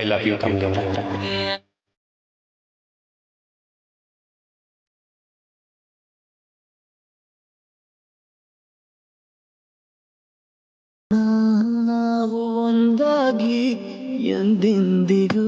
I love you Kamali ಅಂತ. ನಾವು ಒಂದಾಗಿ ಎಂದೆಂದಿಗೂ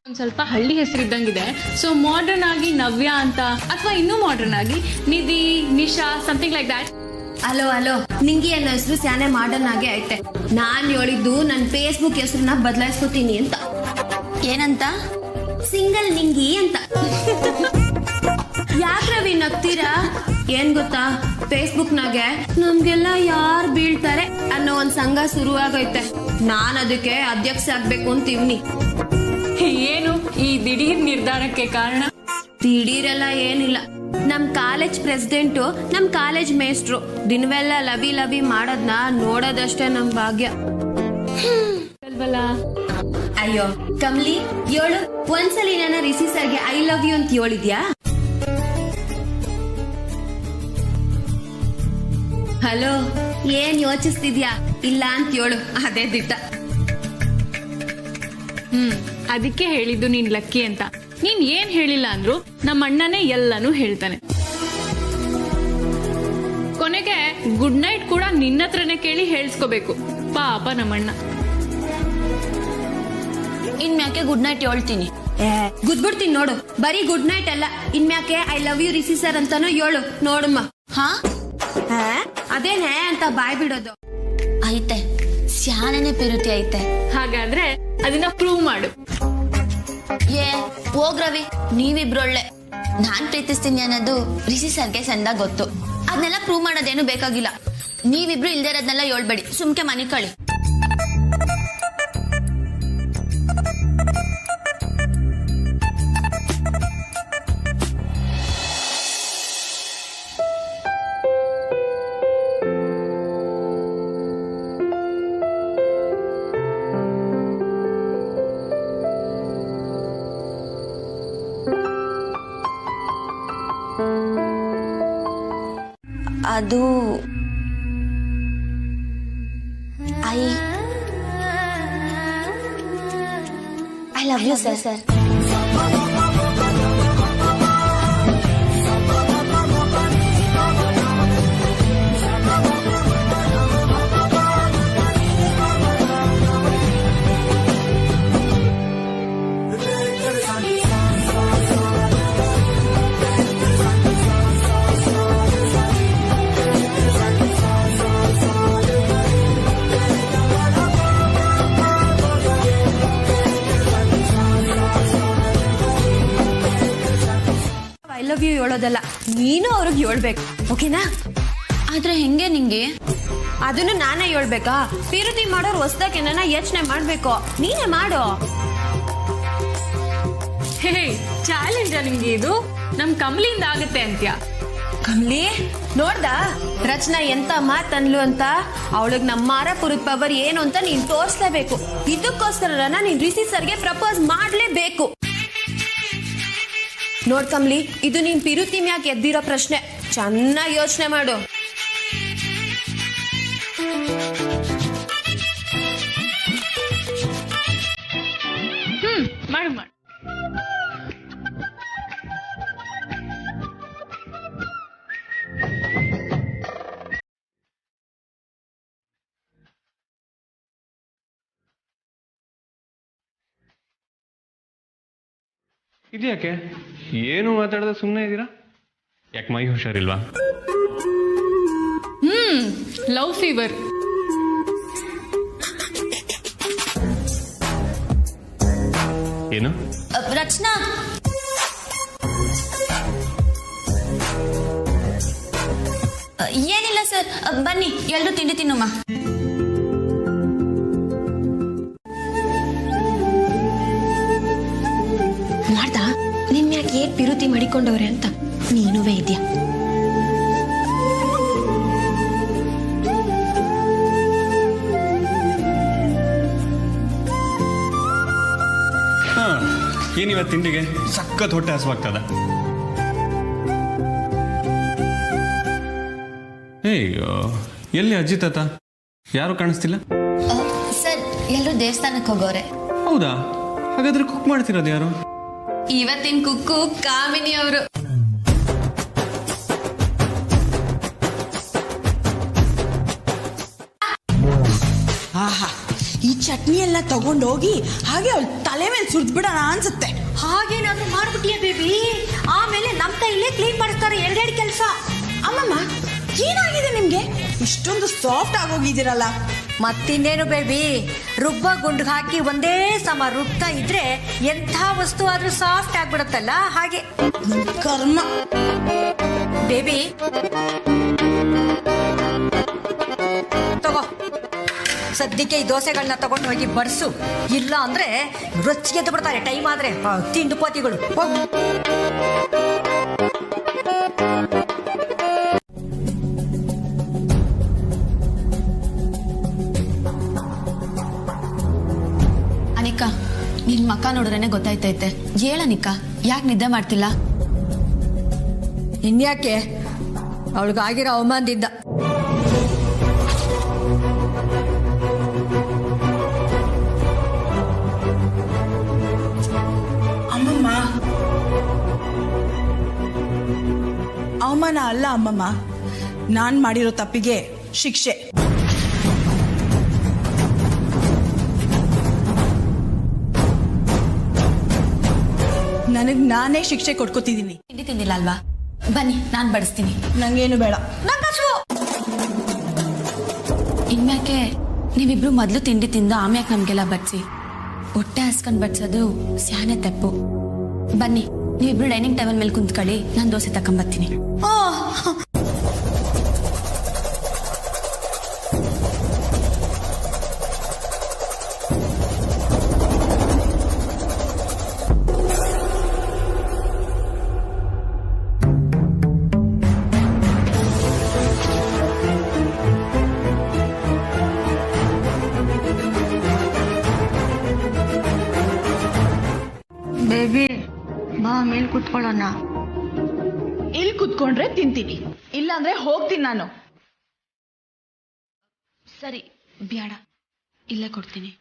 ಒಂದ್ ಸ್ವಲ್ಪ ಹಳ್ಳಿ ಹೆಸರಿದ್ದಂಗಿದೆ. ಸೊ ಮಾಡರ್ನ್ ಆಗಿ ನವ್ಯ ಅಂತ, ಅಥವಾ ಇನ್ನೂ ಮಾಡರ್ನ್ ಆಗಿ Nidhi, Nisha, something like that. ಅಲೋ ನಿಂಗೆ ಅನ್ನೋ ಹೆಸರು ಸ್ಯಾನೆ ಮಾಡರ್ನ್ ಆಗಿ ಐತೆ. ನಾನ್ ಹೇಳಿದ್ದು ನನ್ ಫೇಸ್ಬುಕ್ ಹೆಸರನ್ನ ಬದಲಾಯಿಸ್ಕೊತೀನಿ ಅಂತ. ಏನಂತ? ಸಿಂಗಲ್ ನಿಂಗಿ ಅಂತ. ಯಾಕ್ರವಿ ನಗ್ತೀರಾ? ಏನ್ ಗೊತ್ತಾ, ಫೇಸ್ಬುಕ್ ನಾಗೆ ನಮ್ಗೆಲ್ಲ ಯಾರ್ ಬೀಳ್ತಾರೆ ಅನ್ನೋ ಒಂದ್ ಸಂಘ ಶುರುವಾಗೈತೆ. ನಾನ್ ಅದಕ್ಕೆ ಅಧ್ಯಕ್ಷ ಆಗ್ಬೇಕು ಅಂತೀವ್ನಿ. ಏನು ಈ ದಿಢೀರ್ ನಿರ್ಧಾರಕ್ಕೆ ಕಾರಣ? ದಿಢೀರೆಲ್ಲ ಏನಿಲ್ಲ, ನಮ್ ಕಾಲೇಜ್ ಪ್ರೆಸಿಡೆಂಟು ನಮ್ ಕಾಲೇಜ್ ಮೇಸ್ಟ್ರು ದಿನವೆಲ್ಲ ಲವಿ ಮಾಡೋದ್ನ ನೋಡೋದಷ್ಟೇ ನಮ್ ಭಾಗ್ಯ ಅಲ್ವಲ್ಲ? ಅಯ್ಯೋ ಕಮ್ಲಿ, ಹೇಳು ಒಂದ್ಸಲಿ ನನ್ನ ರಿಷಿ ಸರ್ಗೆ ಐ ಲವ್ ಯು ಅಂತ ಹೇಳಿದ್ಯಾ? ಹಲೋ, ಏನ್ ಯೋಚಿಸ್ತಿದ್ಯಾ? ಇಲ್ಲ ಅಂತ ಹೇಳು, ಅದೇ ದಿಟ್ಟ. ಅದಕ್ಕೆ ಹೇಳಿದ್ದು ನೀನ್ ಲಕ್ಕಿ ಅಂತ. ನೀನ್ ಏನ್ ಹೇಳಿಲ್ಲ ಅಂದ್ರು ನಮ್ಮ ಅಣ್ಣನೇ ಎಲ್ಲಾನು ಹೇಳ್ತಾನೆ. ಕೊನೆಗೆ ಗುಡ್ ನೈಟ್ ಕೂಡ ನಿನ್ನತ್ರನೇ ಕೇಳಿ ಹೇಳ್ಸ್ಕೋಬೇಕು. ಪಾಪ ನಮ್ಮಣ್ಣ. ಇನ್ಮ್ಯಾಕೆ ಗುಡ್ ನೈಟ್ ಹೇಳ್ತೀನಿ. ಗುದ್ಬಿಡ್ತೀನಿ ನೋಡು. ಬರೀ ಗುಡ್ ನೈಟ್ ಅಲ್ಲ, ಇನ್ಮ್ಯಾಕೆ I love you Rishi sir ಅಂತಾನು ಹೇಳು ನೋಡಮ್ಮ. ಹಾ, ಅದೇನೇ ಅಂತ ಬಾಯ್ ಬಿಡೋದು. ಐತೆ, ಸ್ಯಾನೇನೆ ಪಿರುತಿ ಐತೆ. ಹಾಗಾದ್ರೆ ಅದನ್ನ ಪ್ರೂವ್ ಮಾಡು. ಹೋಗ್ರವಿ, ನೀವಿಬ್ರೊಳ್ಳೆ. ನಾನ್ ಪ್ರೀತಿಸ್ತೀನಿ ಅನ್ನೋದು ರಿಷಿ ಸರ್ಗೆ ಸಂದಾಗ ಗೊತ್ತು. ಅದನ್ನೆಲ್ಲ ಪ್ರೂವ್ ಮಾಡೋದೇನು ಬೇಕಾಗಿಲ್ಲ. ನೀವಿಬ್ರು ಇಲ್ದೇ ಇರೋದ್ನೆಲ್ಲ ಹೇಳ್ಬೇಡಿ, ಸುಮ್ಕೆ ಮನೆ ಕಳಿ. ಅದು I love you sir. I love you ಹೇಳೋದಲ್ಲ, ನೀನು ಅವ್ರಿಗೆ ಹೇಳ್ಬೇಕು, ಓಕೆನಾ? ಆದ್ರೆ ಹೆಂಗೆ ನಿಂಗೆ? ಅದನ್ನು ನಾನೇ ಹೇಳ್ಬೇಕಾ? ಪ್ರೀತಿ ಮಾಡೋರು ಹೊಸ್ದಾಗಿ ನನ್ನ ಯೋಚನೆ ಮಾಡ್ಬೇಕು. ನೀನೇ ಮಾಡು. ಹೇ, ಚಾಲೆಂಜ ನಿಮ್ಗೆ ಇದು? ನಮ್ ಕಮಲಿಂದ ಆಗತ್ತೆ ಅಂತ್ಯ? ಕಮ್ಲಿ, ನೋಡ್ದ ರಚನಾ ಎಂತ ಮಾತನ್ಲು ಅಂತ? ಅವಳಿಗೆ ನಮ್ಮ ಮಾರಾಪುರದ ಪವರ್ ಏನು ಅಂತ ನೀನ್ ತೋರಿಸ್ಲೇಬೇಕು. ಇದಕ್ಕೋಸ್ಕರ ನೀನ್ ರಿಷಿ ಸರ್ಗೆ ಪ್ರಪೋಸ್ ಮಾಡ್ಲೇಬೇಕು. ನೋಡ್ ಕಮ್ಲಿ, ಇದು ನೀನ್ ಪಿರುತಿ ಮ್ಯಾಕ್ ಎದ್ದಿರೋ ಪ್ರಶ್ನೆ. ಚೆನ್ನಾಗಿ ಯೋಚನೆ ಮಾಡು. ಮಾಡು ಮಾಡು. ಇದ್ಯಾಕೆ ಏನು ಮಾತಾಡದ ಸುಮ್ಮನೆ ಇದ್ದೀರಾ? ಯಾಕೆ ಮೈ ಹುಷಾರಿಲ್ವಾ? Love fever. ಏನು? ರಚನಾ, ಏನಿಲ್ಲ ಸರ್, ಬನ್ನಿ ಎಲ್ರು ತಿಂಡಿ ತಿನ್ನುಮ್ಮ. ನೋಡ್ದ ನಿನ್ ಯಾಕೆ ಏನ್ ಪಿರುತಿ ಮಾಡಿಕೊಂಡವ್ರೆ ಅಂತ. ನೀನುವೇ ಇದೆಯಾ? ಏನಿವತ್ತು ತಿಂಡಿಗೆ ಸಖತ್ ಹೊಟ್ಟೆ ಹಸುವಾಗ್ತದ. ಅಯ್ಯೋ, ಎಲ್ಲಿ ಅಜ್ಜಿ ತಾತ? ಯಾರು ಕಾಣಿಸ್ತಿಲ್ಲ. ಸರ್, ಎಲ್ಲರೂ ದೇವಸ್ಥಾನಕ್ಕೆ ಹೋಗೋರೆ. ಹೌದಾ? ಹಾಗಾದ್ರೆ ಕುಕ್ ಮಾಡ್ತಿರೋದು ಯಾರು? ಇವತ್ತಿನ ಕುಕ್ಕು ಕಾಮಿನಿ ಅವರು. ಆಹಾ, ಈ ಚಟ್ನಿ ಎಲ್ಲ ತಗೊಂಡೋಗಿ ಹಾಗೆ ಅವಳ ತಲೆ ಮೇಲೆ ಸುರಿದ್ಬಿಡೋಣ ಅನ್ಸುತ್ತೆ. ಹಾಗೇನಾದ್ರೂ ಮಾಡ್ಬಿಟ್ಟಿಯ ಬೇಬಿ, ಆಮೇಲೆ ನಮ್ ಕೈಲೇ ಕ್ಲೀನ್ ಮಾಡಿಸ್ತಾರೆ ಎರಡೆರಡು ಕೆಲಸ. ಅಮ್ಮಮ್ಮ, ಏನಾಗಿದೆ ನಿಮ್ಗೆ? ಇಷ್ಟೊಂದು ಸಾಫ್ಟ್ ಆಗೋಗಿದ್ದೀರಲ್ಲ. ಮತ್ತಿನ್ನೇನು ಬೇಬಿ, ರುಬ್ಬ ಗುಂಡ್ಗೆ ಹಾಕಿ ಒಂದೇ ಸಮ ರುಬ್ತಾ ಇದ್ರೆ ಎಂಥ ವಸ್ತು ಆದ್ರೂ ಸಾಫ್ಟ್ ಆಗ್ಬಿಡುತ್ತಲ್ಲ, ಹಾಗೆ. ಕರ್ಮ. ಬೇಬಿ ತಗೋ, ಸದ್ಯಕ್ಕೆ ಈ ದೋಸೆಗಳನ್ನ ತಗೊಂಡು ಹೋಗಿ ಬರ್ಸು. ಇಲ್ಲ ಅಂದ್ರೆ ರೊಚ್ಚಿಗೆ ಎದ್ದು ಬಿಡ್ತಾರೆ ಟೈಮ್ ಆದ್ರೆ ತಿಂಡು ಪೋತಿಗಳು. ಅನಿಕಾ, ನಿನ್ ಮಕ್ಕ ನೋಡ್ರೇನೆ ಗೊತ್ತಾಯ್ತೈತೆ. ಹೇಳನಿಕಾ, ಯಾಕೆ ನಿದ್ದೆ ಮಾಡ್ತಿಲ್ಲ? ಇನ್ಯಾಕೆ, ಅವಳಿಗಾಗಿರೋ ಅವಮಾನದಿಂದ. ಅಮ್ಮಮ್ಮ, ಅವಮಾನ ಅಲ್ಲ ಅಮ್ಮಮ್ಮ, ನಾನ್ ಮಾಡಿರೋ ತಪ್ಪಿಗೆ ಶಿಕ್ಷೆ. ನನಗ್ ನಾನೇ ಶಿಕ್ಷೆ ಕೊಟ್ಕೋತಿದ್ದೀನಿ. ತಿಂಡಿ ತಿಂದಿಲ್ಲ ಅಲ್ವಾ? ಬನ್ನಿ, ನಾನ್ ಬಡಿಸ್ತೀನಿ. ನಂಗೇನು ಬೇಡ. ಇನ್ಮ್ಯಾಕೆ ನೀವಿಬ್ರು ಮೊದ್ಲು ತಿಂಡಿ ತಿಂದು ಆಮ್ಯಾಕೆ ನಮ್ಗೆಲ್ಲ ಬಡ್ಸಿ. ಹೊಟ್ಟೆ ಹಸ್ಕೊಂಡ್ ಬಡ್ಸೋದು ಸ್ಯಾನೆ ತಪ್ಪು. ಬನ್ನಿ, ನೀವಿಬ್ರು ಡೈನಿಂಗ್ ಟೇಬಲ್ ಮೇಲೆ ಕುಂತ್ಕೊಳ್ಳಿ, ನಾನು ದೋಸೆ ತಕೊಂಬರ್ತೀನಿ. ಬೇಬಿ ಬಾ, ಮೇಲೆ ಕುತ್ಕೊಳ್ಳೋಣ. ಇಲ್ಲಿ ಕುತ್ಕೊಂಡ್ರೆ ತಿಂತೀನಿ, ಇಲ್ಲಾಂದ್ರೆ ಹೋಗ್ತೀನಿ ನಾನು. ಸರಿ, ಬ್ಯಾಡ, ಇಲ್ಲೇ ಕೊಡ್ತೀನಿ.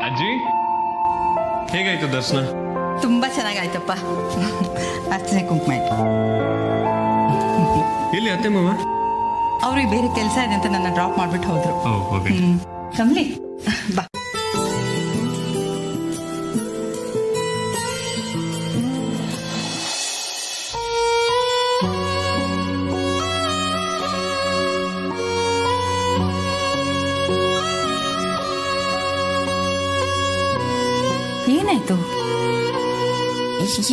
ಅಜ್ಜಿ, ಹೇಗಾಯ್ತು ದರ್ಶನ? ತುಂಬಾ ಚೆನ್ನಾಗಾಯ್ತಪ್ಪ. ಅರ್ಚನೆ ಕುಂಕುಮ ಆಯ್ತು. ಎಲ್ಲಿ ಅತ್ತೆ ಮಾವ? ಅವ್ರಿಗೆ ಬೇರೆ ಕೆಲಸ ಇದೆ ಅಂತ ನನ್ನ ಡ್ರಾಪ್ ಮಾಡ್ಬಿಟ್ಟು ಹೋದ್ರು. ಕಮ್ಲಿ ಬಾ. ಏನಾಯ್ತು?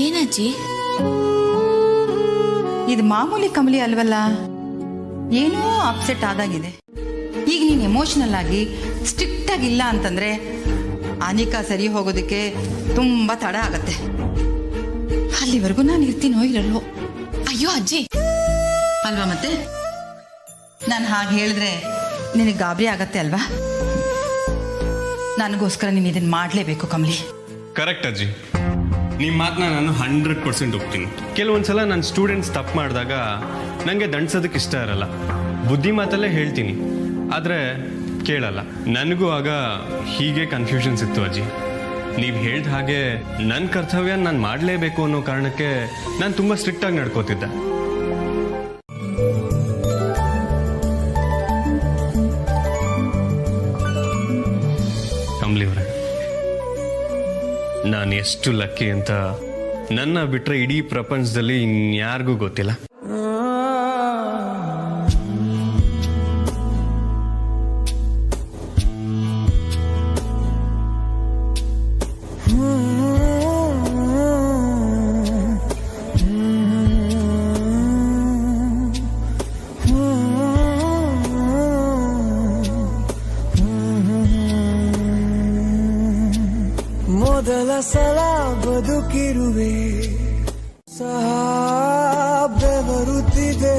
ಏನಜ್ಜಿ? ಇದು ಮಾಮೂಲಿ ಕಮಲಿ ಅಲ್ವಲ್ಲ, ಏನೋ ಅಪ್ಸೆಟ್ ಆದಾಗಿದೆ. ಈಗ ನೀನು ಎಮೋಷನಲ್ ಆಗಿ ಸ್ಟ್ರಿಕ್ಟ್ ಆಗಿಲ್ಲ ಅಂತಂದ್ರೆ ಅನಿಕಾ ಸರಿ ಹೋಗೋದಕ್ಕೆ ತುಂಬಾ ತಡ ಆಗತ್ತೆ. ಅಲ್ಲಿವರೆಗೂ ನಾನು ಇರ್ತೀನೋ ಇರಲ್ವೋ? ಅಯ್ಯೋ ಅಜ್ಜಿ, ಅಲ್ವಾ? ಮತ್ತೆ ನಾನು ಹಾಗೆ ಹೇಳಿದ್ರೆ ನಿನಗೆ ಗಾಬರಿ ಆಗತ್ತೆ ಅಲ್ವಾ? ನನಗೋಸ್ಕರ ನೀನು ಇದನ್ನ ಮಾಡಲೇಬೇಕು ಕಮಲಿ. ಕರೆಕ್ಟ್ ಅಜ್ಜಿ, ನಿಮ್ಮ ಮಾತನ್ನ ನಾನು 100% ಒಪ್ತೀನಿ. ಕೆಲವೊಂದ್ಸಲ ನನ್ನ ಸ್ಟೂಡೆಂಟ್ಸ್ ತಪ್ಪು ಮಾಡಿದಾಗ ನನಗೆ ದಂಡ್ಸೋದಕ್ಕೆ ಇಷ್ಟ ಇರಲ್ಲ, ಬುದ್ಧಿ ಮಾತಲ್ಲೇ ಹೇಳ್ತೀನಿ, ಆದರೆ ಕೇಳಲ್ಲ. ನನಗೂ ಆಗ ಹೀಗೆ ಕನ್ಫ್ಯೂಷನ್ಸ್ ಇತ್ತು ಅಜ್ಜಿ. ನೀವು ಹೇಳ್ದ ಹಾಗೆ ನನ್ನ ಕರ್ತವ್ಯ ನಾನು ಮಾಡಲೇಬೇಕು ಅನ್ನೋ ಕಾರಣಕ್ಕೆ ನಾನು ತುಂಬ ಸ್ಟ್ರಿಕ್ಟಾಗಿ ನಡ್ಕೋತಿದ್ದೆ. ನಾನು ಎಷ್ಟು ಲಕ್ಕಿ ಅಂತ ನನ್ನ ಬಿಟ್ಟರೆ ಇಡೀ ಪ್ರಪಂಚದಲ್ಲಿ ಇನ್ಯಾರಿಗೂ ಗೊತ್ತಿಲ್ಲ. ಮೊದಲ ಸಲ ಬದುಕಿರುವೆ ಸಹ ಬೆವರುತ್ತಿದೆ.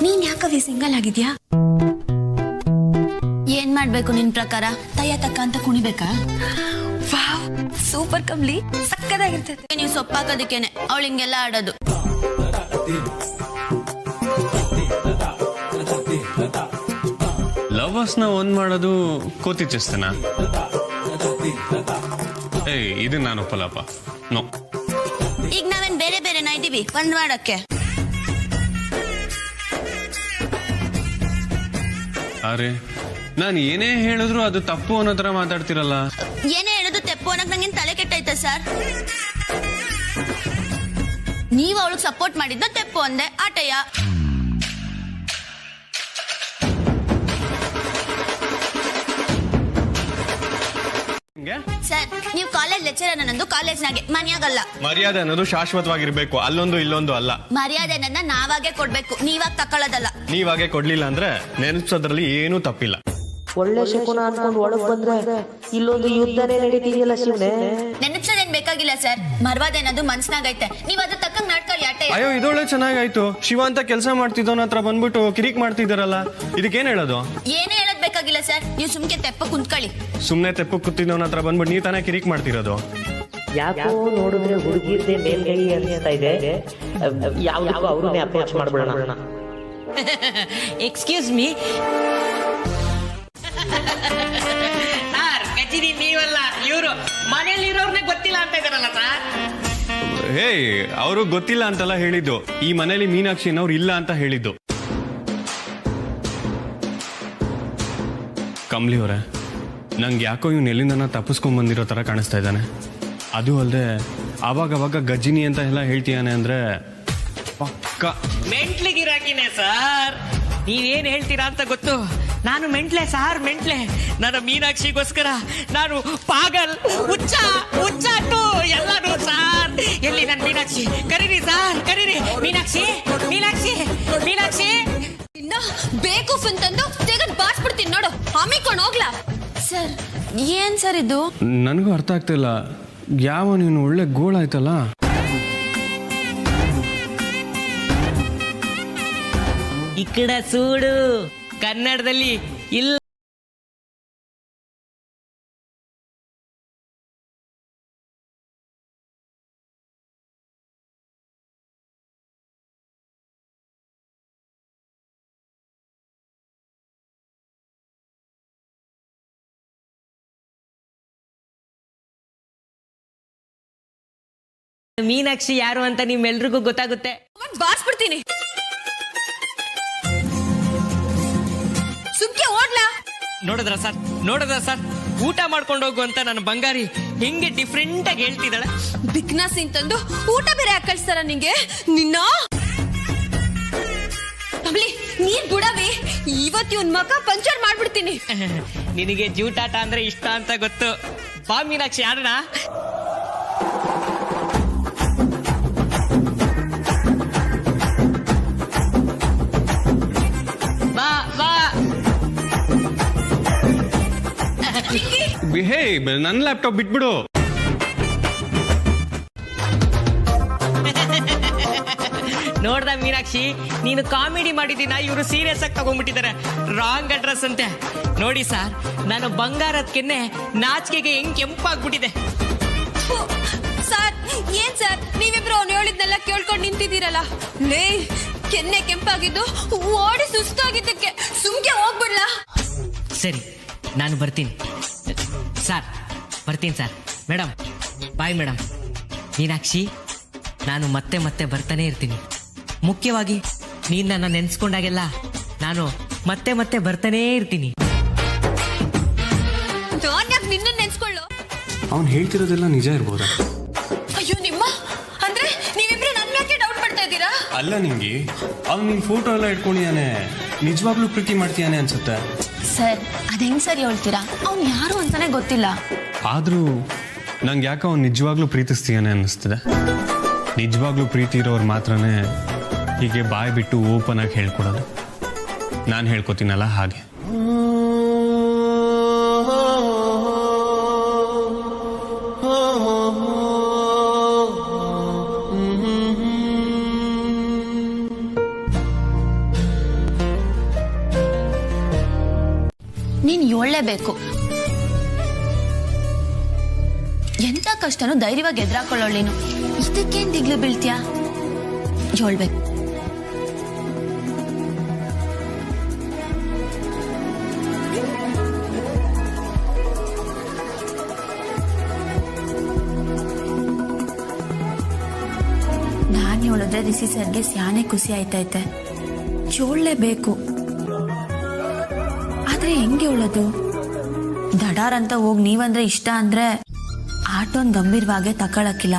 ನೀನ್ ಯಾಕವಿ ಸಿಂಗಲ್ ಆಗಿದ್ಯಾ? ಏನ್ ಮಾಡ್ಬೇಕು ನಿನ್ ಪ್ರಕಾರ? ತಯ್ಯ ತಕ್ಕ ಅಂತ ಕುಣಿಬೇಕಾ? Wow, super Kamali, ಸಕ್ಕದಾಗಿರ್ತೈತೆ. ನೀವು ಸೊಪ್ಪಾಕೋದಕ್ಕೇನೆ ಅವಳು ಹಿಂಗೆಲ್ಲ ಆಡೋದು. ಲವರ್ಸ್ನ ಒಂದ್ ಮಾಡೋದು ಕೋತಿ ಚೆಸ್ತನ? ಏಯ್, ಇದು ನಾನು ಒಪ್ಪಲ್ಲಪ್ಪ. ನೋ. ಈಗ ನಾವೇನ್ ಬೇರೆ ಬೇರೆನಾ ಇದೀವಿ ಒಂದ್ ಮಾಡಕ್ಕೆ? ಅರೆ, ನಾನು ಏನೇ ಹೇಳಿದ್ರು ಅದು ತಪ್ಪು ಅನ್ನೋ ತರ ಮಾತಾಡ್ತಿರಲ್ಲ. ಏನೇ ಹೇಳೋದು ತೆಪ್ಪು ಅನ್ನಕ್ ನಂಗೇನ್ ತಲೆ ಕೆಟ್ಟೈತೆ ಸರ್? ನೀವ್ ಅವಳಿಗೆ ಸಪೋರ್ಟ್ ಮಾಡಿದ್ದ ತೆಪ್ಪು ಅಂದೆ, ಆಟಯ್ಯ. ಸರ್, ನೀವು ಕಾಲೇಜ್ ಲೆಕ್ಚರರ್ ಅನ್ನೋದು ಕಾಲೇಜ್ನಾಗೆ, ಮನ್ಯಾಗಲ್ಲ. ಮರ್ಯಾದೆ ಅನ್ನೋದು ಶಾಶ್ವತವಾಗಿರ್ಬೇಕು, ಅಲ್ಲೊಂದು ಇಲ್ಲೊಂದು ಅಲ್ಲ. ಮರ್ಯಾದೆನ ನಾವಾಗೆ ಕೊಡ್ಬೇಕು, ನೀವಾಗ ತಕೊಳ್ಳೋದಲ್ಲ. ನೀವಾಗೆ ಕೊಡ್ಲಿಲ್ಲ ಅಂದ್ರೆ ನೆನಪಿಸೋದ್ರಲ್ಲಿ ಏನೂ ತಪ್ಪಿಲ್ಲ. ಒಳ್ಳೆ ಶಕುನ ಅನ್ಕೊಂಡು ಒಳಗ್ ಬಂದ್ರೆ ಇಲ್ಲೊಂದು ಯುದ್ಧನೇ ನಡೀತಿದೆಯಲ್ಲ ಶಿವನೇ. ನೆನಪಿಸೋದೇನ್ ಬೇಕಾಗಿಲ್ಲ ಸರ್, ಮರ್ವಾದೇನದು ಮನ್ಸ್ನಾಗೈತೆ, ನೀವ್ ಅದ್ರ ತಕ್ಕಂಗ್ ನಡ್ಕೊಳ್ಳಿ ಆಟಯ್ಯ. ಅಯ್ಯೋ, ಇದೊಳ್ಳೆ ಚೆನ್ನಾಗಾಯ್ತು. ಶಿವ ಅಂತ ಕೆಲಸ ಮಾಡ್ತಿದ್ದವನ ಹತ್ರ ಬಂದ್ಬಿಟ್ಟು ಕಿರಿಕ್ ಮಾಡ್ತಿದಾರಲ್ಲ, ಇದಕ್ಕೇನ್ ಹೇಳೋದು? ಏನೇ ಹೇಳೋದ್ ಬೇಕಾಗಿಲ್ಲ ಸರ್, ನೀವು ಸುಮ್ಕೆ ತೆಪ್ಪ ಕುಂತ್ಕೊಳ್ಳಿ. ಸುಮ್ನೆ ತೆಪ್ಪು ಕೂತಿದ್ದವನ ಹತ್ರ ಬಂದ್ಬಿಟ್ಟು ನೀವ್ ತಾನೇ ಕಿರಿಕ್ ಮಾಡ್ತಿರೋದು. ಯಾಕೋ ನೋಡಿದ್ರೆ ಹುಡುಗಿರ್ದೆ ಮೇಲ್ಗೈ ಅನಿಸ್ತಾ ಇದೆ. ಯಾವ್ದಕ್ಕೂ ಅವ್ರನ್ನೇ ಅಪ್ರೋಚ್ ಮಾಡ್ಬಿಡೋಣ. ಎಕ್ಸ್ಕ್ಯೂಸ್ ಮೀ ಸರ್, ಗಜಿನಿ ನೀವಲ್ಲ ಇವರು, ಮನೇಲಿರೋರ್ನೇ ಗೊತ್ತಿಲ್ಲ ಅಂತ ಇದಾರಲ್ಲ ಸರ್. ಹೇ, ಅವರು ಗೊತ್ತಿಲ್ಲ ಅಂತೆಲ್ಲ ಹೇಳಿದ್ದು, ಈ ಮನೇಲಿ ಮೀನಾಕ್ಷಿನವ್ರು ಇಲ್ಲ ಅಂತ ಹೇಳಿದ್ದು. ಕಮ್ಲಿ ಅವರೇ, ನಂಗೆ ಯಾಕೋ ಇವ್ನು ಎಲ್ಲಿಂದನ ತಪ್ಪಿಸ್ಕೊಂಡ್ ಬಂದಿರೋ ತರ ಕಾಣಿಸ್ತಾ ಇದ್ದಾನೆ. ಅದು ಅಲ್ಲದೆ ಅವಾಗ ಗಜ್ಜಿನಿ ಅಂತ ಎಲ್ಲ ಹೇಳ್ತೀಯಾನೆ ಅಂದ್ರೆ ಪಕ್ಕ ಮೆಂಟ್ಲಿಗಿರಾಕಿನೇ ಸರ್. ನೀವೇನ್ ಹೇಳ್ತೀರಾ ಅಂತ ಗೊತ್ತು. ನಾನು ಮೆಂಟ್ಲೆ ಸಾರ್, ಮೆಂಟ್ಲೆ. ನನ್ನ ಮೀನಾಕ್ಷಿಗೋಸ್ಕರ ನಾನು ಪಾಗಲ್, ಹುಚ್ಚಾಟು ಎಲ್ಲಾನು ಸಾರ್. ಎಲ್ಲಿ ನನ್ನ ಮೀನಾಕ್ಷಿ? ಕರೀರಿ ಸಾರ್, ಕರೀರಿ. ಮೀನಾಕ್ಷಿ, ಮೀನಾಕ್ಷಿ, ಮೀನಾಕ್ಷಿ. ಇನ್ನ ಬೇಕು ಅಂತಂದು ತೆಗೆದು ಬಾರ್ಸ್ಬಿಡ್ತೀನಿ ನೋಡು, ಹಮ್ಮಿಕೊಂಡು ಹೋಗ್ಲಾ? ಸರ್, ಏನ್ ಸರ್ ಇದು? ನನಗೂ ಅರ್ಥ ಆಗ್ತಿಲ್ಲ. ಯಾವ ನೀನು ಒಳ್ಳೆ ಗೋಳ್ ಆಯ್ತಲ್ಲ. ಈ ಕಡೆ ಸೂಡು, ಕನ್ನಡದಲ್ಲಿ ಇಲ್ಲ. ಮೀನಾಕ್ಷಿ ಯಾರು ಅಂತ ನಿಮ್ಮೆಲ್ರಿಗೂ ಗೊತ್ತಾಗುತ್ತೆ. ಬಾರ್ಸ್ಬಿಡ್ತೀನಿ, ಸುಮ್ಕೆ ಓಡ್ಲಾ? ನೋಡಿದ್ರ ಸರ್, ಊಟ ಮಾಡ್ಕೊಂಡು ಹೋಗು ಅಂತ ನನ್ನ ಬಂಗಾರಿ ಹೆಂಗೆ ಡಿಫ್ರೆಂಟ್ ಆಗಿ ಹೇಳ್ತಿದ್ದಾಳೆ. ಬಿಗ್ನಾಸ್ ಅಂತಂದು ಊಟ ಬೇರೆ ಹಾಕಿ ಕಳ್ಸ್ತಾರ ನಿಂಗೆ? ನಿನ್ನ ಕಮಲಿ ನೀರ್ ಬಿಡವಿ, ಇವತ್ತು ಇವನ್ ಮಕ ಪಂಚರ್ ಮಾಡ್ಬಿಡ್ತೀನಿ. ನಿನಗೆ ಜೂಟಾಟ ಅಂದ್ರೆ ಇಷ್ಟ ಅಂತ ಗೊತ್ತು. ಬಾ ಮೀನಾಕ್ಷಿ ಆಡೋಣ. ಬಾ ಬಾ. ಹೇ ನನ್ನ ಲ್ಯಾಪ್ಟಾಪ್ ಬಿಟ್ಬಿಡು. ನೋಡ್ದ ಮೀನಾಕ್ಷಿ, ನೀನು ಕಾಮಿಡಿ ಮಾಡಿದ್ದೀನ, ಇವರು ಸೀರಿಯಸ್ ಆಗಿ ತಗೊಂಡ್ಬಿಟ್ಟಿದ್ದಾರೆ. ರಾಂಗ್ ಅಡ್ರೆಸ್ ಅಂತೆ. ನೋಡಿ ಸರ್, ನಾನು ಬಂಗಾರದ ಕೆನ್ನೆ ನಾಚಿಕೆಗೆ ಹೆಂಗ್ ಕೆಂಪಾಗ್ಬಿಟ್ಟಿದೆ. ಸರ್ ಏನ್ ಸರ್ ನೀವಿಬ್ರು ಅವ್ನು ಹೇಳಿದ್ನೆಲ್ಲ ಕೇಳ್ಕೊಂಡು ನಿಂತಿದ್ದೀರಲ್ಲ. ಲೇ ಕೆನ್ನೆ ಕೆಂಪಾಗಿದ್ದು ಓಡಿ ಸುಸ್ತಾಗಿದ್ದಕ್ಕೆ ಸುಮ್ಗೆ ಹೋಗ್ಬಿಡ್ಲಾ? ಸರಿ, ನಾನು ಬರ್ತೀನಿ ಸರ್. ಬರ್ತೀನಿ sir. Madam bye madam. Meenakshi, ನಾನು ಮತ್ತೆ ಮತ್ತೆ ಬರ್ತಾನೆ ಇರ್ತೀನಿ. ಮುಖ್ಯವಾಗಿ ನೀನು ನನ್ನ ನೆನೆಸ್ಕೊಂಡಾಗೆಲ್ಲ ನಾನು ಮತ್ತೆ ಮತ್ತೆ ಬರ್ತಾನೇ ಇರ್ತೀನಿ. ನಿನ್ನ ನೆನ್ಸ್ಕೊಳ್ಳು. ಅವ್ನು ಹೇಳ್ತಿರೋದೆಲ್ಲ ನಿಜ ಇರ್ಬೋದಾ? ಅಯ್ಯೋ ನಿಮ್ಮ ಅಂದ್ರೆ ನೀವಿಬ್ರು ನನ್ನ ಯಾಕೆ ಡೌಟ್ ಪಡ್ತಾ ಇದ್ದೀರಾ? ಅಲ್ಲ ನಿಂಗೆ, ಅವ್ನು ನಿನ್ ಫೋಟೋ ಎಲ್ಲ ಇಟ್ಕೊಂಡಿಯಾನೆ, ನಿಜವಾಗ್ಲೂ ಪ್ರೀತಿ ಮಾಡ್ತೀಯಾನೆ ಅನ್ಸುತ್ತೆ. ಸರ್ ಅದ್ ಹೆಂಗ್ ಸರಿ ಹೇಳ್ತೀರಾ? ಅವ್ನು ಯಾರು ಅಂತಾನೆ ಗೊತ್ತಿಲ್ಲ. ಆದ್ರೂ ನಂಗೆ ಯಾಕೆ ಅವ್ನು ನಿಜವಾಗ್ಲೂ ಪ್ರೀತಿಸ್ತೀಯಾನೆ ಅನ್ನಿಸ್ತದೆ. ನಿಜವಾಗ್ಲೂ ಪ್ರೀತಿ ಇರೋರು ಮಾತ್ರನೇ ಹೀಗೆ ಬಾಯಿ ಬಿಟ್ಟು ಓಪನ್ ಆಗಿ ಹೇಳ್ಕೊಡೋದು. ನಾನು ಹೇಳ್ಕೊತೀನಲ್ಲ ಹಾಗೆ. ನೀನ್ ಏಳಲೇಬೇಕು. ಎಂತ ಕಷ್ಟನೂ ಧೈರ್ಯವಾಗಿ ಎದುರಾಕೊಳ್ಳೋಳು ನೀನು. ಇದಕ್ಕೇನ್ ದಿಗ್ಲು ಬೀಳ್ತೀಯಾ? ಹೇಳ್ಬೇಕು. ನಾನ್ ಹೇಳಿದ್ರೆ ರಿಸಿ ಸರ್ಗೆ ಸ್ಯಾನೆ ಖುಷಿ ಆಯ್ತೈತೆ. ಚೋಳ್ಲೇಬೇಕು. ಆದ್ರೆ ಹೆಂಗೆ ಹೇಳೋದು? ದಡಾರ್ ಅಂತ ಹೋಗಿ ನೀವಂದ್ರೆ ಇಷ್ಟ ಅಂದ್ರೆ ಆಟೋನ್ ಗಂಭೀರವಾಗೆ ತಗೊಳಕ್ಕಿಲ್ಲ.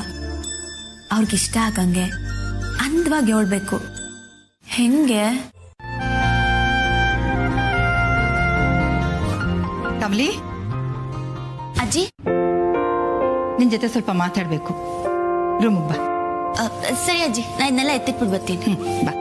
ಅವ್ರಿಗಿಷ್ಟ ಆಗಂಗೆ ಅಂದವಾಗಿ ಹೇಳ್ಬೇಕು. ಹೆಂಗೆ? ಕಮಲಿ, ಅಜ್ಜಿ ನಿನ್ ಜೊತೆ ಸ್ವಲ್ಪ ಮಾತಾಡ್ಬೇಕು. ರೂಮಿಗೆ ಬಾ. ಸರಿ ಅಜ್ಜಿ, ನಾ ಇದನ್ನೆಲ್ಲ ಎತ್ತಿಟ್ಬಿಟ್ಟು ಬರ್ತೀನಿ. ಬಾ.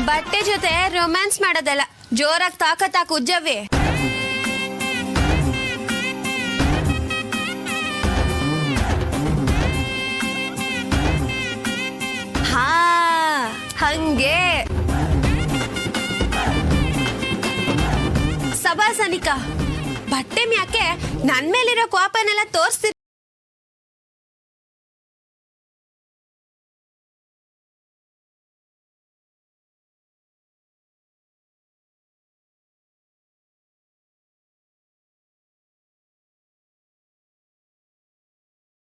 ಬಟ್ಟೆ ಜೊತೆ ರೊಮ್ಯಾನ್ಸ್ ಮಾಡೋದಲ್ಲ, ಜೋರಾಗಿ ತಾಕತ್ತಾಕು ಉಜ್ಜವ್ವಿ. ಹಾ ಹಂಗೆ ಸಭಾಸನಿಕ ಬಟ್ಟೆ ಮ್ಯಾಕೆ ನನ್ ಮೇಲಿರೋ ಕೋಪನೆಲ್ಲ ತೋರಿಸ್ತಿ.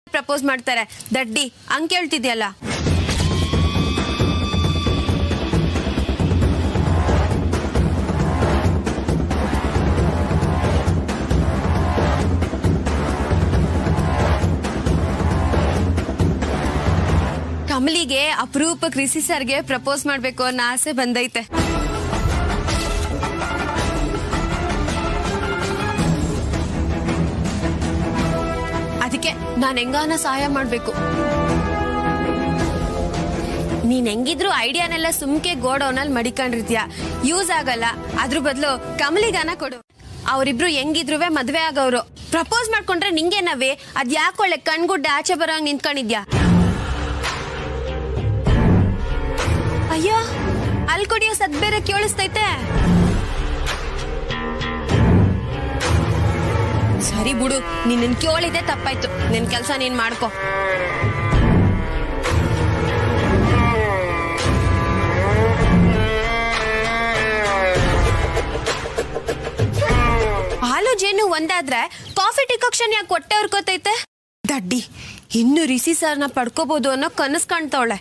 ಪ್ರಪೋಸ್ ಮಾಡ್ತಾರೆ ದಡ್ಡಿ, ಹಂಗ್ ಕೇಳ್ತಿದ್ಯಲ್ಲ. ಕಮಲಿ ಕಮಲಿಗೆ ಅಪರೂಪಕ್ಕೆ ರಿಷಿ ಸರ್ಗೆ ಪ್ರಪೋಸ್ ಮಾಡ್ಬೇಕು ಅನ್ನೋ ಆಸೆ ಬಂದೈತೆ. ಅದಕ್ಕೆ ನಾನು ಹೆಂಗಾನ ಸಹಾಯ ಮಾಡ್ಬೇಕು. ನೀನ್ ಹೆಂಗಿದ್ರು ಐಡಿಯಾನೆಲ್ಲ ಸುಮ್ಕೆ ಗೋಡೌನಲ್ಲಿ ಮಡಿಕೊಂಡಿರ್ತೀಯ, ಯೂಸ್ ಆಗಲ್ಲ. ಅದ್ರ ಬದಲು ಕಮಲಿಗಾನ ಕೊಡು. ಅವರಿಬ್ರು ಹೆಂಗಿದ್ರು ಮದ್ವೆ ಆಗೋರು. ಪ್ರಪೋಸ್ ಮಾಡ್ಕೊಂಡ್ರೆ ನಿಂಗೇನವೇ, ಅದ್ ಯಾಕೊಳ್ಳೆ ಕಣ್ಗುಡ್ಡ ಆಚೆ ಬರೋಂಗ್ ನಿಂತ್ಕೊಂಡಿದ್ಯಾ? ಅಯ್ಯೋ, ಅಲ್ಲಿ ಕೊಡಿಯೋ ಸದ್ ಬೇರೆ ಕೇಳಿಸ್ತೈತೆ. ಸರಿ ಬಿಡು, ನಿನ್ನ ಕೇಳಿದೆ ತಪ್ಪಾಯ್ತು. ನಿನ್ ಕೆಲ್ಸ ನೀನ್ ಮಾಡ್ಕೊ. ಹಾಲು ಜೇನು ಒಂದಾದ್ರೆ ಕಾಫಿ ಡಿಕಾಕ್ಷನ್ ಯಾಕೆ ಹೊಟ್ಟೆ ಹೊರ್ಕೋತೈತೆ? ದಡ್ಡಿ, ಇನ್ನು ರಿಷಿ ಸರ್ನ ಪಡ್ಕೋಬಹುದು ಅನ್ನೋ ಕನಸ್ ಕಾಣ್ತಾವಳೆ.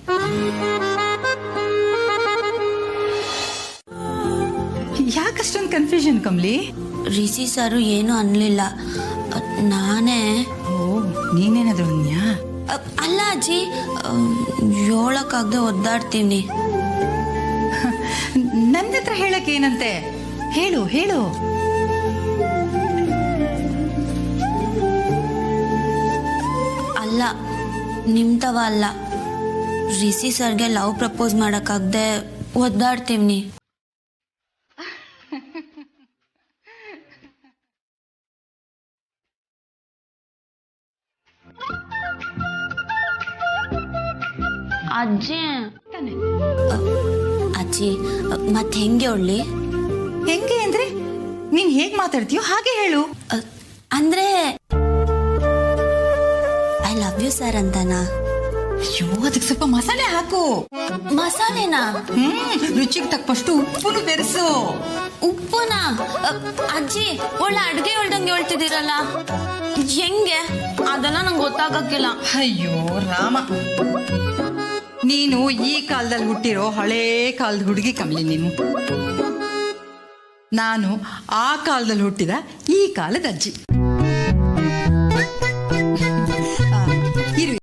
ಯಾಕಷ್ಟೊಂದು ಕನ್ಫ್ಯೂಷನ್ ಕಮಲಿ? ರಿಷಿ ಸಾರು ಏನು ಅನ್ಲಿಲ್ಲ, ನಾನೇ. ಓ, ನೀನೇನಾದ್ರು ಅನ್ಯಾ? ಅಲ್ಲ ಅಜ್ಜಿ, ಹೇಳಕ್ಕಾಗದೆ ಒದ್ದಾಡ್ತೀನಿ. ನನ್ನ ಹತ್ರ ಹೇಳಕ್ ಏನಂತೆ? ಹೇಳು ಹೇಳು. ಅಲ್ಲ, ನಿಮ್ತವ ಅಲ್ಲ, ರಿಷಿ ಸರ್ಗೆ ಲವ್ ಪ್ರಪೋಸ್ ಮಾಡಕ್ಕಾಗದೆ ಒದ್ದಾಡ್ತೀವ್ನಿ. ಅಜ್ಜಿ ಅಜ್ಜಿ, ಮತ್ತೆ ಹೆಂಗೆ ಒಳ್ಳಿ? ಹೆಂಗೆ ಅಂದ್ರೆ ನೀನ್ ಹೇಗ್ ಮಾತಾಡ್ತೀಯೋ ಹಾಗೆ ಹೇಳು. ಅಂದ್ರೆ ಐ ಲವ್ ಯು ಸರ್ ಅಂತನಾ? ಅಯ್ಯೋ, ಅದಕ್ಕೆ ಸ್ವಲ್ಪ ಮಸಾಲೆ ಹಾಕು. ಮಸಾಲೆನಾ? ರುಚಿಗೆ ತಕ್ಕಷ್ಟು ಉಪ್ಪುನು ಬೆರೆಸು. ಉಪ್ಪುನ? ಅಜ್ಜಿ, ಒಳ್ಳೆ ಅಡ್ಗೆ ಹೇಳ್ದಂಗೆ ಹೇಳ್ತಿದ್ದೀರಲ್ಲ, ಹೆಂಗೆ? ಅದೆಲ್ಲ ನಂಗೆ ಗೊತ್ತಾಗಕ್ಕಿಲ್ಲ. ಅಯ್ಯೋ ರಾಮ, ನೀನು ಈ ಕಾಲದಲ್ಲಿ ಹುಟ್ಟಿರೋ ಹಳೇ ಕಾಲದ ಹುಡುಗಿ ಕಮಲಿ. ನೀನು, ನಾನು ಆ ಕಾಲದಲ್ಲಿ ಹುಟ್ಟಿದ ಈ ಕಾಲದ ಅಜ್ಜಿ. ಇರು.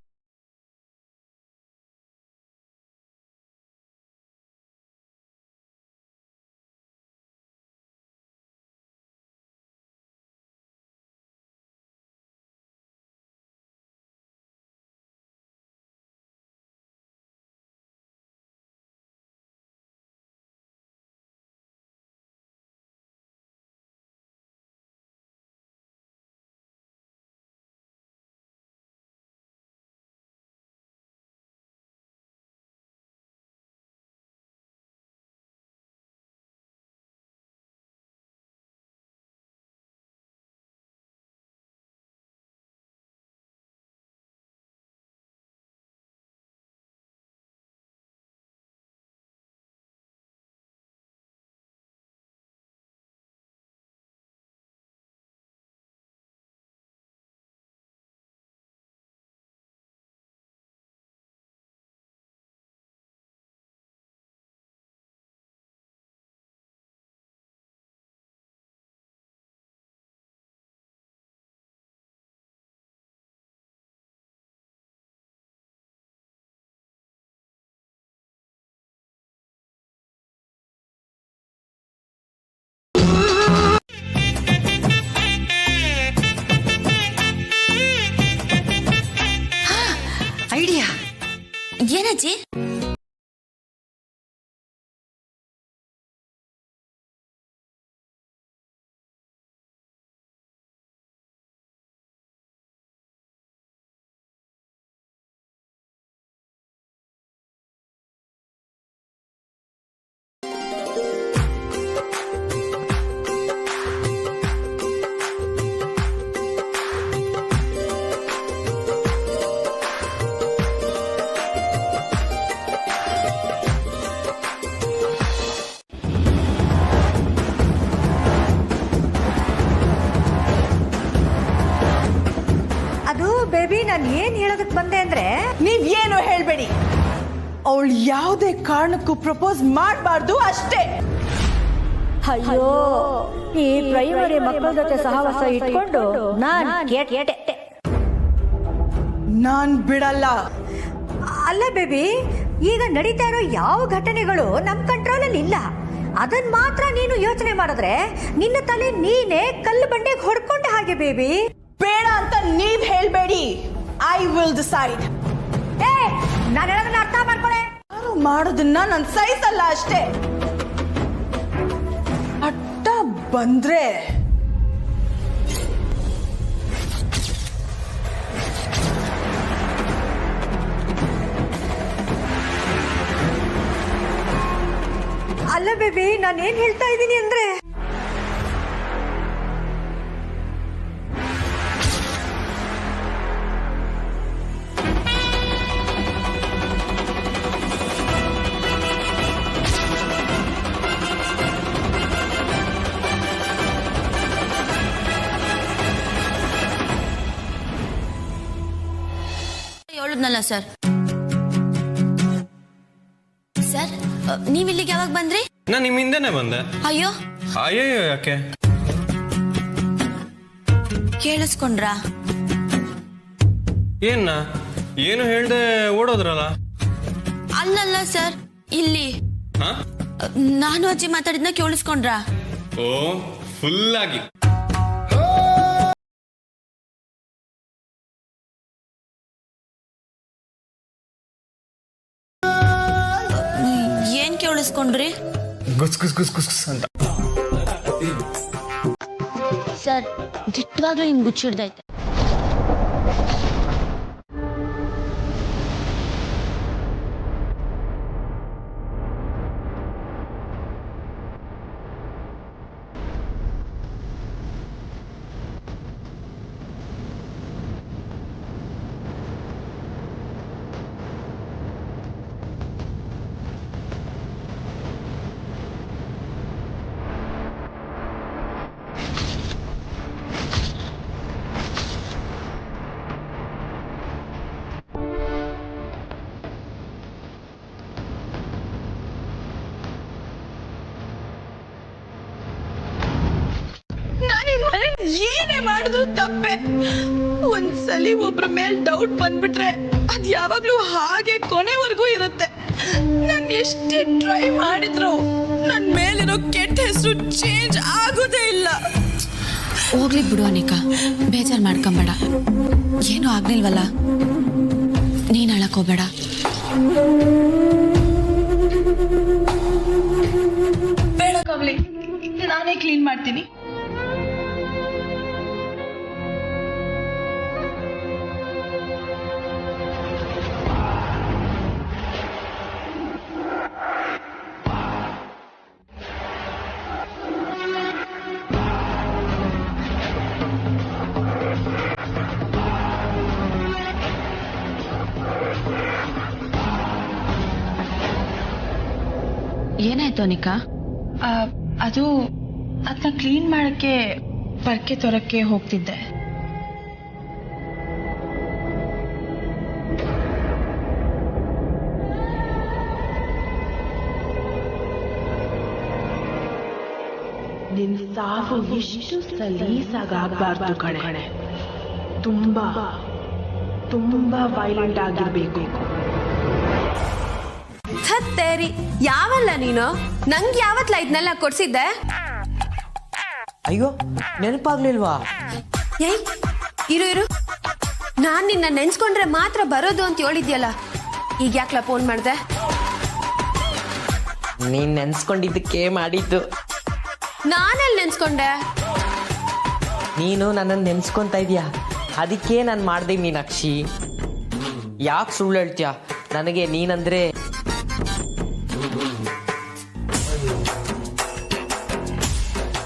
ಐಡಿಯಾ ಏನಜ್ಜಿ? ಬೇಬಿ, ನಾನು ಏನ್ ಹೇಳೋದಕ್ ಬಂದೆ ಅಂದ್ರೆ, ನೀವೇನು ಹೇಳ್ಬೇಡಿ. ಅವಳು ಯಾವುದೇ ಕಾರಣಕ್ಕೂ ಪ್ರಪೋಸ್ ಮಾಡಬಾರ್ದು ಅಷ್ಟೇ. ಅಯ್ಯೋ, ಈ ಪ್ರೈಮರಿ ಮಕ್ಕಳ ಜೊತೆ ಸಹವಾಸ ಇಟ್ಕೊಂಡು ನಾನ್ ಬಿಡಲ್ಲ. ಅಲ್ಲ ಬೇಬಿ, ಈಗ ನಡೀತಾ ಇರೋ ಯಾವ ಘಟನೆಗಳು ನಮ್ಮ ಕಂಟ್ರೋಲಲ್ಲಿ ಇಲ್ಲ. ಅದನ್ನ ಮಾತ್ರ ನೀನು ಯೋಚನೆ ಮಾಡಿದ್ರೆ ನಿನ್ನ ತಲೆ ನೀನೇ ಕಲ್ಲು ಬಂಡೆಗೆ ಹೊಡ್ಕೊಂಡೆ ಹಾಗೆ ಬೇಬಿ. ಬೇಡ ಅಂತ ನೀವ್ ಹೇಳ್ಬೇಡಿ. I will decide. ನಾನು ಹೇಳೋದನ್ನ ಅರ್ಥ ಮಾಡ್ಕೊಳೆ. ಯಾರು ಮಾಡೋದನ್ನ ನಾನು ಸಹಿಸಲ್ಲ ಅಷ್ಟೇ. ಅಡ್ಡ ಬಂದ್ರೆ ಅಲ್ಲ ಬೇಬಿ, ನಾನೇನ್ ಹೇಳ್ತಾ ಇದ್ದೀನಿ ಅಂದ್ರೆ ಹೇಳಿದ್ನಲ್ಲ ಸರ್. ಸರ್, ನೀವ್ ಇಲ್ಲಿಗೆ ಯಾವಾಗ ಬಂದ್ರಿ? ನಾನು ನಿಮ್ಮ ಹಿಂದೆನೆ ಬಂದೆ. ಅಯ್ಯೋ ಅಯ್ಯೋ ಯಾಕೆ? ಕೇಳಿಸ್ಕೊಂಡ್ರಾ? ಏನ್ನ ಏನು ಹೇಳ್ದೆ ಓಡೋದ್ರಲ್ಲ? ಅಲ್ಲಲ್ಲ ಸರ್, ಇಲ್ಲಿ ಹಾ? ನಾನು ಅಜ್ಜಿ ಮಾತಾಡಿದ್ನ ಕೇಳಿಸ್ಕೊಂಡ್ರಾ? ಓ, ಫುಲ್ ಆಗಿ. ಏನ್ ಕೇಳಿಸ್ಕೊಂಡ್ರಿ? ಗುಸ್ ಗುಸ್ ಗುಸ್ ಗುಸ್ ಅಂತ. ಸರ್, ದಿಟ್ಟವಾಗ್ಲೂ ನಿಮ್ಗೆ ಗುಚ್ಚಿಡ್ದೈತೆ. ಏನೇ ಮಾಡಿದ್ರು ತಪ್ಪೆ. ಒಂದ್ಸಲಿ ಒಬ್ರ ಮೇಲ್ ಡೌಟ್ ಬಂದ್ಬಿಟ್ರೆ ಅದ್ ಯಾವಾಗ್ಲೂ ಹಾಗೆ ಕೊನೆವರೆಗೂ ಇರುತ್ತೆ. ನಾನ್ ಎಷ್ಟೇ ಟ್ರೈ ಮಾಡಿದ್ರು ನನ್ ಮೇಲಿರೋ ಕೆಟ್ಟ ಹೆಸರು ಚೇಂಜ್ ಆಗೋದೇ ಇಲ್ಲ. ಹೋಗ್ಲಿ ಬಿಡು ಅನಿಕಾ, ಬೇಜಾರ್ ಮಾಡ್ಕೊಂಬೇಡ. ಏನೂ ಆಗ್ಲಿಲ್ವಲ್ಲ, ನೀನ್ ಅಳಕ್ ಹೋಗ್ಬೇಡ. ಬೇಡ ಕಮಲಿ, ನಾನೇ ಕ್ಲೀನ್ ಮಾಡ್ತೀನಿ. ಏನಾಯ್ತು ಅನಿಕಾ? ಅದನ್ನ ಕ್ಲೀನ್ ಮಾಡಕ್ಕೆ ಪರ್ಕೆ ತೊರಕ್ಕೆ ಹೋಗ್ತಿದ್ದೆ. ನಿನ್ ಸಾವು ಇಷ್ಟು ಸಲೀಸಾಗಬಾರ್ದು ಕಣೆ. ತುಂಬಾ ತುಂಬಾ ವೈಲೆಂಟ್ ಆಗಿರ್ಬೇಕು. ಹತ್ತೇರಿ, ಯಾವಲ್ಲ ನೀನು? ನಂಗೆ ಯಾವತ್ಲ ಇದನ್ನೆಲ್ಲ ಕೊಡ್ಸಿದ್ದೆ? ಅಯ್ಯೋ, ನೆನಪಾಗ್ಲಿಲ್ವಾ? ಏಯ್, ಇರು, ನಾನ್ ನಿನ್ನ ನೆನ್ಸ್ಕೊಂಡ್ರೆ ಮಾತ್ರ ಬರೋದು ಅಂತ ಹೇಳಿದ್ಯಲ್ಲ, ಈಗ ಯಾಕ್ಲ ಫೋನ್ ಮಾಡ್ದೆ? ನೀನ್ ನೆನ್ಸ್ಕೊಂಡಿದ್ದಕ್ಕೆ ಮಾಡಿದ್ದು. ನಾನೆಲ್ಲಿ ನೆನ್ಸ್ಕೊಂಡೆ? ನೀನು ನನ್ನನ್ನು ನೆನ್ಸ್ಕೊಂತ ಇದೀಯಾ, ಅದಕ್ಕೆ ನಾನು ಮಾಡ್ದೆ ಮೀನಾಕ್ಷಿ. ಯಾಕೆ ಸುಳ್ಳು ಹೇಳ್ತೀಯ? ನನಗೆ ನೀನಂದ್ರೆ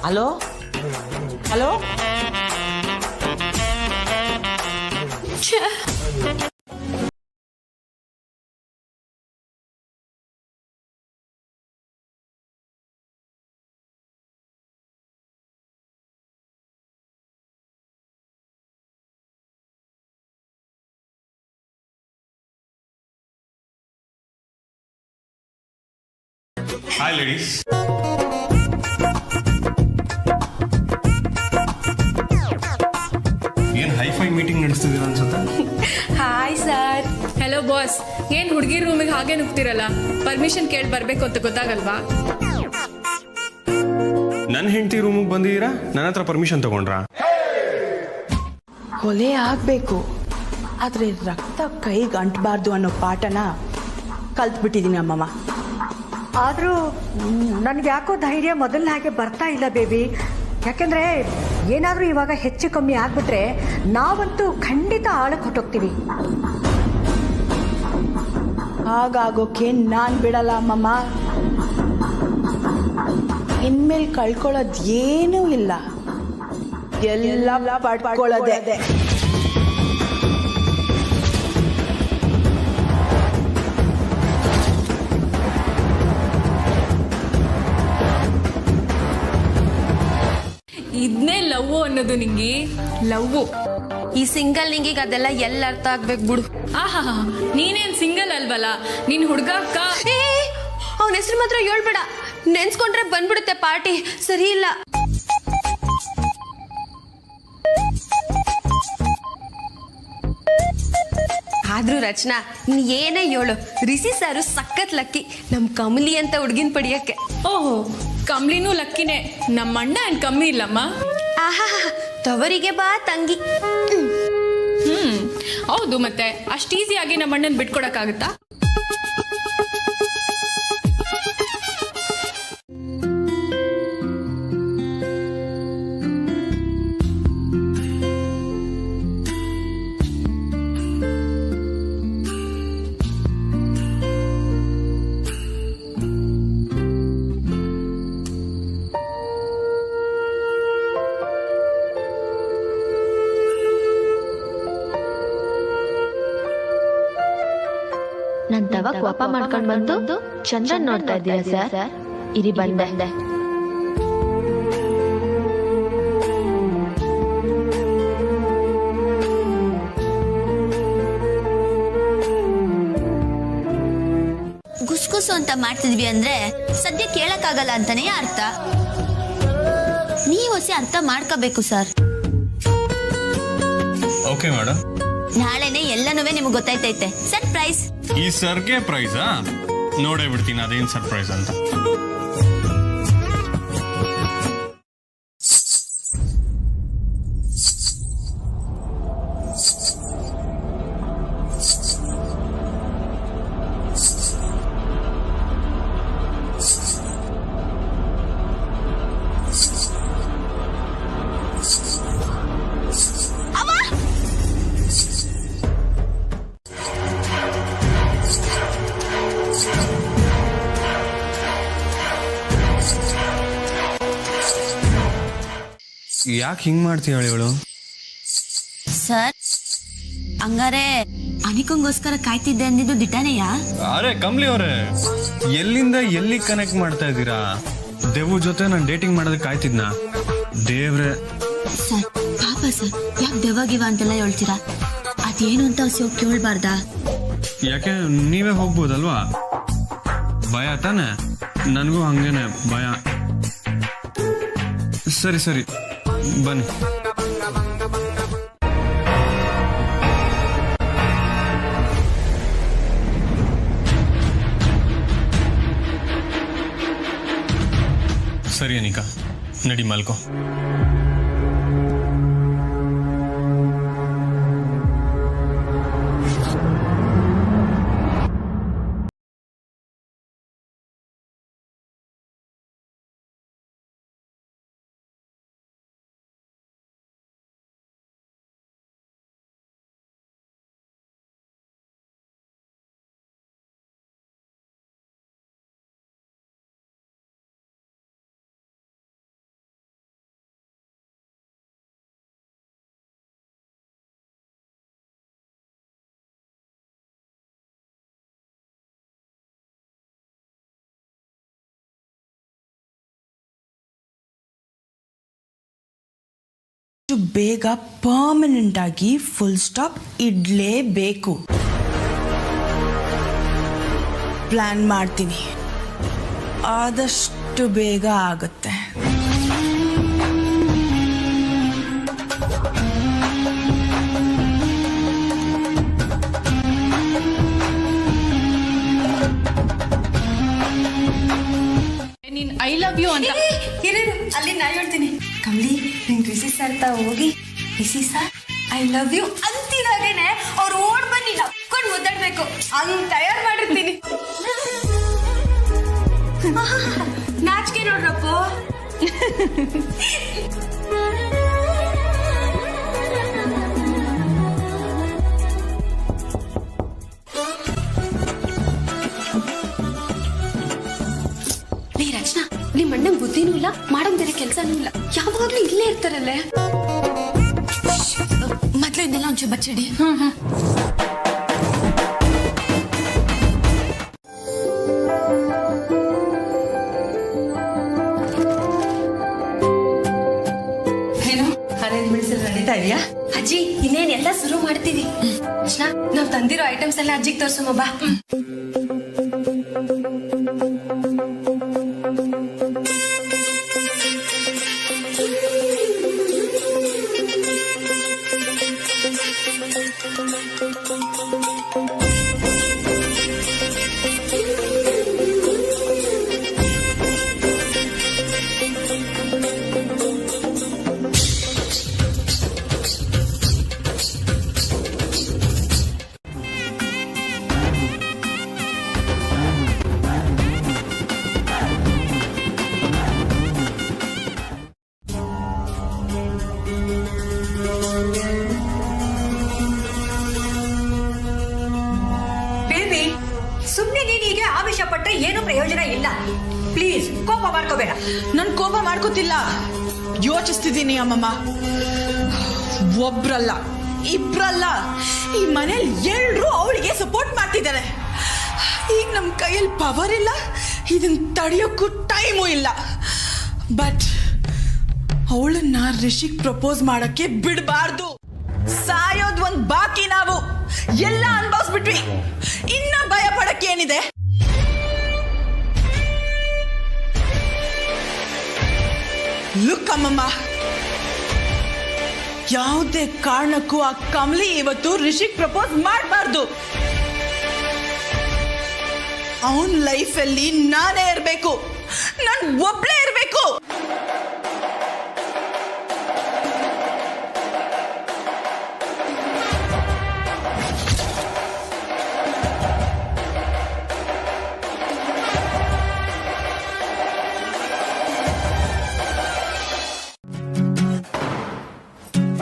ಹಲೋ ಹಲೋ. Hi ladies. ಏನ್ ಹೈಫೈ ಮೀಟಿಂಗ್ ನಡೆಸ್ತಿದ್ದೀರ ಅನ್ಸುತ್ತೆ. Hi sir. ಹಲೋ ಬಾಸ್, ಏನ್ ಹುಡುಗಿ ರೂಮಿಗೆ ಹಾಗೆ ನುಗ್ತಿರಲ್ಲ? ಪರ್ಮಿಷನ್ ಕೇಳಿ ಬರ್ಬೇಕು ಅಂತ ಗೊತ್ತಾಗಲ್ವಾ? ನನ್ನ ಹೆಂಡತಿ ರೂಮಿಗೆ ಬಂದಿದ್ದೀರಾ, ನನ್ನ ಹತ್ರ ಪರ್ಮಿಷನ್ ತಗೊಂಡ್ರಾ? ಕೊಲೆ ಆಗ್ಬೇಕು, ಆದ್ರೆ ರಕ್ತ ಕೈಗೆ ಅಂಟಬಾರ್ದು ಅನ್ನೋ ಪಾಠನ ಕಲ್ತ್ಬಿಟ್ಟಿದೀನಿ ಅಮ್ಮಮ್ಮ. ಆದರೂ ನನಗೆ ಯಾಕೋ ಧೈರ್ಯ ಮೊದಲನೇ ಹಾಗೆ ಬರ್ತಾ ಇಲ್ಲ ಬೇಬಿ. ಯಾಕೆಂದರೆ ಏನಾದರೂ ಇವಾಗ ಹೆಚ್ಚು ಕಮ್ಮಿ ಆಗಿಬಿಟ್ರೆ ನಾವಂತೂ ಖಂಡಿತ ಆಳಕ್ಕೆ ಹೊಟ್ಟೋಗ್ತೀವಿ. ಹಾಗಾಗೋಕೆ ನಾನು ಬಿಡಲ್ಲ ಅಮ್ಮಮ್ಮ. ಇನ್ಮೇಲೆ ಕಳ್ಕೊಳ್ಳೋದು ಏನೂ ಇಲ್ಲ, ಎಲ್ಲ ಪಡ್ಕೊಳ್ಳೋದೆ. ಇದನ್ನೇ ಲವ್ ಅನ್ನೋದು ನಿಂಗೆ? ಲವ್ ಈ ಸಿಂಗಲ್ ನಿಂಗಿಗೆ ಅದೆಲ್ಲ ಎಲ್ಲ ಅರ್ಥ ಆಗ್ಬೇಕು ಬಿಡು. ಆಹಾ, ನೀನೇನ್ ಸಿಂಗಲ್ ಅಲ್ವಲ್ಲ, ನಿನ್ ಹುಡ್ಗ ಅಕ್ಕ. ಅವನ ಹೆಸರು ಮಾತ್ರ ಹೇಳ್ಬೇಡ, ನೆನ್ಸ್ಕೊಂಡ್ರೆ ಬಂದ್ಬಿಡುತ್ತೆ ಪಾರ್ಟಿ. ಸರಿ ಇಲ್ಲ. ಆದ್ರೂ ರಚನಾ, ನೀನ್ ಏನೇ ಹೇಳು, ರಿಷಿ ಸಾರು ಸಖತ್ ಲಕ್ಕಿ ನಮ್ ಕಮಲಿ ಅಂತ ಹುಡ್ಗಿನ್ ಪಡಿಯಕ್ಕೆ. ಓಹೋ, ಕಮ್ಲಿನೂ ಲಕ್ಕಿನೇ. ನಮ್ಮ ಅಣ್ಣ ಏನ್ ಕಮ್ಮಿ ಇಲ್ಲಮ್ಮ. ಆಹಾ, ತವರಿಗೆ ಬಾ ತಂಗಿ. ಹೌದು, ಮತ್ತೆ ಅಷ್ಟು ಈಸಿಯಾಗಿ ನಮ್ಮ ಅಣ್ಣನ್ ಬಿಟ್ಕೊಡಕ್ಕಾಗತ್ತಾ? ನನ್ ತವ ಕೋಪ ಮಾಡ್ಕೊಂಡ್ ಬಂದು ಚಂದ್ರನ್ ನೋಡ್ತಾ ಇದ್ದೀರಾ ಸರ್? ಇರಿ ಬಂದೆ. ಗುಸ್ಗುಸು ಅಂತ ಮಾಡ್ತಿದ್ವಿ ಅಂದ್ರೆ ಸದ್ಯ ಕೇಳಕ್ಕಾಗಲ್ಲ ಅಂತಾನೆ ಅರ್ಥ. ನೀವು ಹೊಸ ಅರ್ಥ ಮಾಡ್ಕೋಬೇಕು ಸರ್. ಓಕೆ ಮೇಡಮ್, ನಾಳೆನೆ ಎಲ್ಲನೂ ನಿಮ್ಗೆ ಗೊತ್ತಾಯ್ತೈತೆ. ಸರ್ಪ್ರೈಸ್. ಈ ಸರ್ಗೆ ಪ್ರೈಸಾ? ನೋಡೇ ಬಿಡ್ತೀನಿ ಅದೇನ್ ಸರ್ಪ್ರೈಸ್ ಅಂತ. ಯಾಕೆ ಹಿಂಗ್ ಮಾಡ್ತೀಯ ಅವಳು? ಸರ್, ಹಂಗಾರೆ ಅನಿಕಂಗೋಸ್ಕರ ಕಾಯ್ತಿದ್ದೆ ಅಂದಿದ್ದು ದಿಟಾನೆಯಾ? ಅರೆ ಕಮ್ಲಿ ಅವರೇ, ಎಲ್ಲಿಂದ ಎಲ್ಲಿ ಕನೆಕ್ಟ್ ಮಾಡ್ತಾ ಇದ್ದೀರಾ? ದೇವು ಜೊತೆ ನಾನು ಡೇಟಿಂಗ್ ಮಾಡೋದಕ್ಕೆ ಕಾಯ್ತಿದ್ನಾ? ದೇವ್ರೆ ಸರ್, ಪಾಪ ಸರ್, ಯಾಕೆ ದೆವ್ವಾಗಿವ ಅಂತೆಲ್ಲ ಹೇಳ್ತೀರಾ? ಅದೇನು ಅಂತ ಹೊಸ ಕೇಳ್ಬಾರ್ದಾ? ಯಾಕೆ ನೀವೇ ಹೋಗ್ಬೋದಲ್ವಾ? ಭಯ ತಾನೆ? ನನಗೂ ಹಂಗೇನೆ ಭಯ. ಸರಿ ಸರಿ ಬನ್ನಿ. ಸರಿ ಅನಿಕಾ, ನಡಿ ಮಲ್ಕೋ. ಬೇಗ ಪರ್ಮನೆಂಟ್ ಆಗಿ ಫುಲ್ ಸ್ಟಾಪ್ ಇಡ್ಲೇಬೇಕು. ಪ್ಲಾನ್ ಮಾಡ್ತೀನಿ, ಆದಷ್ಟು ಬೇಗ ಆಗುತ್ತೆ. ನೀನ್ ಐ ಲವ್ ಯು ಅಂತ. ಅಲ್ಲಿ ನಾ ಹೇಳ್ತೀನಿ. ಕಮಲಿ ನಿನ್ ರಿಷಿ ಸರ್ ಹೋಗಿ Rishi sir I love you ಅಂತಿದಾಗೇನೆ ಅವ್ರು ಓಡ್ ಬನ್ನಿ ನಕ್ಕೊಂಡು ಮುದ್ದಾಡ್ಬೇಕು ಹಂಗ್ ತಯಾರು ಮಾಡಿರ್ತೀನಿ. ನಾಚಿಕೆ ನೋಡ್ರಪ್ಪ. ರಚನಾ ನಿಮ್ ಅಣ್ಣಂಗ್ ಬುದ್ಧಿನೂ ಇಲ್ಲ ಮಾಡಂಗ್ ಬೇರೆ ಕೆಲ್ಸನೂ ಇಲ್ಲ ಯಾವಾಗ್ಲೂ ಇಲ್ಲೇ ಇರ್ತಾರಲ್ಲೇ. ಮೊದ್ಲು ಇದೆಲ್ಲ ಒಂಚೂರು ಬಚ್ಚಿಡಿ. ಏನು ಅರೇಂಜ್ಮೆಂಟ್ಸ್ ಎಲ್ಲ ನಡೀತಾ ಇದೆಯಾ? ಅಜ್ಜಿ ಇನ್ನೇನ್ ಎಲ್ಲ ಶುರು ಮಾಡ್ತೀವಿ. ರಚನಾ ನಾವ್ ತಂದಿರೋ ಐಟಮ್ಸ್ ಎಲ್ಲ ಅಜ್ಜಿಗೆ ತೋರ್ಸಮ್ಮ ಬಾ. ಸುಮ್ನೆ ನೀನ್ ಹೀಗೆ ಆವೇಶ ಪಟ್ರೆ ಏನು ಪ್ರಯೋಜನ ಇಲ್ಲ. ಪ್ಲೀಸ್ ಕೋಪ ಮಾಡ್ಕೋಬೇಡ. ನನ್ ಕೋಪ ಮಾಡ್ಕೋತಿಲ್ಲ, ಯೋಚಿಸ್ತಿದ್ದೀನಿ ಅಮ್ಮಮ್ಮ. ಒಬ್ರಲ್ಲ ಇಬ್ರಲ್ಲ ಈ ಮನೇಲಿ ಎಲ್ರು ಅವಳಿಗೆ ಸಪೋರ್ಟ್ ಮಾಡ್ತಿದ್ದಾರೆ. ಈಗ ನಮ್ ಕೈಯಲ್ಲಿ ಪವರ್ ಇಲ್ಲ, ಇದನ್ನ ತಡೆಯೋಕ್ಕೂ ಟೈಮು ಇಲ್ಲ. ಬಟ್ ಅವಳನ್ನ ರಿಷಿಗ್ ಪ್ರಪೋಸ್ ಮಾಡಕ್ಕೆ ಬಿಡಬಾರ್ದು. ಸಾಯೋದ್ ಒಂದ್ ಬಾಕಿ. ನಾವು ಎಲ್ಲ ಅನ್ಭವಿಸ್ಬಿಟ್ವಿ, ಇನ್ನ ಭಯ ಪಡಕ್ಕೆ ಏನಿದೆ? ಲುಕ್ ಅಮ್ಮಮ್ಮ, ಯಾವುದೇ ಕಾರಣಕ್ಕೂ ಆ ಕಮಲಿ ಇವತ್ತು ರಿಷಿಗ್ ಪ್ರಪೋಸ್ ಮಾಡಬಾರ್ದು. ಅವನ್ ಲೈಫಲ್ಲಿ ನಾನೇ ಇರ್ಬೇಕು, ನಾನ್ ಒಬ್ಳೇ ಇರ್ಬೇಕು.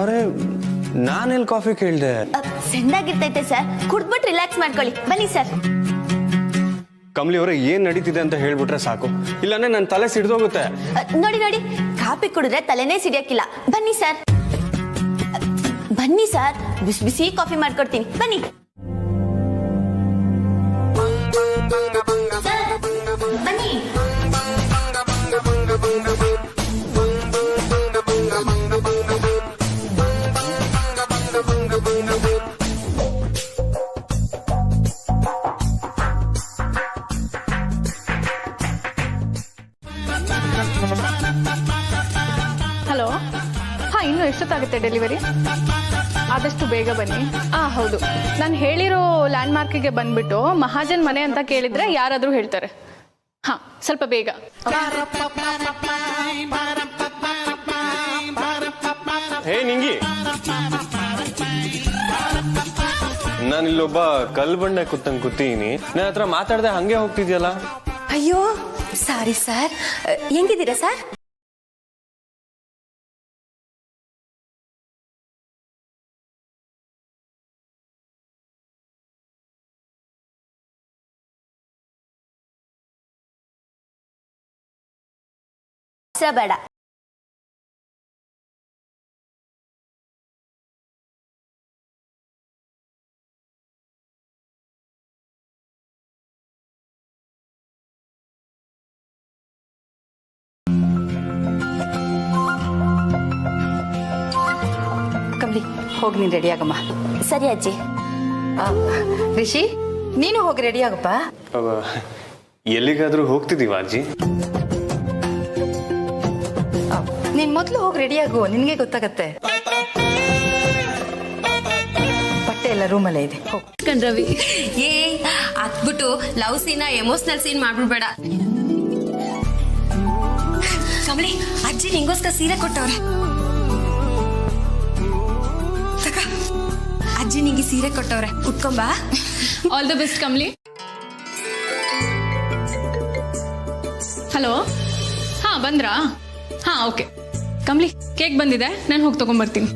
ಅರೆ ನಾನೆಲ್ಲಿ ಕಾಫಿ ಕೇಳ್ದೆ? ಸಣ್ಣಾಗಿರ್ತೈತೆ ಸರ್, ಕುಡ್ಬಿಟ್ಟು ರಿಲ್ಯಾಕ್ಸ್ ಮಾಡ್ಕೊಳ್ಳಿ. ಬನ್ನಿ ಸರ್. ಕಮಲಿ ಅವರೇ ಏನ್ ನಡೀತಿದೆ ಅಂತ ಹೇಳ್ಬಿಟ್ರೆ ಸಾಕು, ಇಲ್ಲಾಂದ್ರೆ ನನ್ನ ತಲೆ ಸಿಡ್ದೋಗುತ್ತೆ. ನೋಡಿ ನೋಡಿ, ಕಾಫಿ ಕುಡಿದ್ರೆ ತಲೆನೇ ಸಿಡಿಯಕ್ಕಿಲ್ಲ. ಬನ್ನಿ ಸರ್, ಬನ್ನಿ ಸರ್, ಬಿಸಿ ಬಿಸಿ ಕಾಫಿ ಮಾಡ್ಕೊಡ್ತೀನಿ. ಬನ್ನಿ. ಬನ್ನಿ. ಹಲೋ, ಹಾಂ, ಇನ್ನೂ ಎಷ್ಟೊತ್ತಾಗುತ್ತೆ ಡೆಲಿವರಿ? ಆದಷ್ಟು ಬೇಗ ಬನ್ನಿ. ಹೌದು, ನಾನು ಹೇಳಿರೋ ಲ್ಯಾಂಡ್ಮಾರ್ಕಿಗೆ ಬಂದ್ಬಿಟ್ಟು ಮಹಾಜನ್ ಮನೆ ಅಂತ ಕೇಳಿದ್ರೆ ಯಾರಾದರೂ ಹೇಳ್ತಾರೆ. ಹಾಂ, ಸ್ವಲ್ಪ ಬೇಗ. ಹೇ ನಿಂಗಿ, ನಾನಿಲ್ಲೊಬ್ಬ ಕಲ್ ಬಂಡೆ ಕೂತಂಗ್ ಕೂತೀನಿ, ನನ್ನ ಹತ್ರ ಮಾತಾಡ್ದೆ ಹಂಗೆ ಹೋಗ್ತಿದ್ಯಲ್ಲ. ಅಯ್ಯೋ ಸಾರಿ ಸರ್. ಹೆಂಗಿದ್ದೀರಾ ಸರ್? ಬೇಡ. ಕಮಲಿ ಹೋಗಿ ನೀನು ರೆಡಿ ಆಗಮ್ಮ. ಸರಿ ಅಜ್ಜಿ. ರಿಷಿ ನೀನು ಹೋಗಿ ರೆಡಿ ಆಗಪ್ಪ. ಎಲ್ಲಿಗಾದ್ರೂ ಹೋಗ್ತಿದೀವ ಅಜ್ಜಿ? ನೀನ್ ಮೊದ್ಲು ಹೋಗಿ ರೆಡಿ ಆಗು, ನಿನ್ಗೆ ಗೊತ್ತಾಗತ್ತೆ. ಬಟ್ಟೆ ಎಲ್ಲ ರೂಮಲ್ಲೇ ಇದೆ. ರವಿ ಅದ್ಬಿಟ್ಟು ಲವ್ ಸೀನ್ ಎಮೋಷನಲ್ ಸೀನ್ ಮಾಡ್ಬಿಡ್ಬೇಡ. ಕಮಲಿ, ಅಜ್ಜಿ ನಿಂಗೋಸ್ಕರ ಸೀರೆ ಕೊಟ್ಟವ್ರೆ. ತಕ, ಅಜ್ಜಿ ನಿಂಗೆ ಸೀರೆ ಕೊಟ್ಟವ್ರೆ, ಉಟ್ಕೊಂಬಾ. All the best Kamali. Hello, ಹಾ ಬಂದ್ರಾ? ಹಾ ಓಕೆ. ಕಮಲಿ, ಕೇಕ್ ಬಂದಿದೆ, ನಾನು ಹೋಗಿ ತಗೊಂಡ್ಬರ್ತೀನಿ.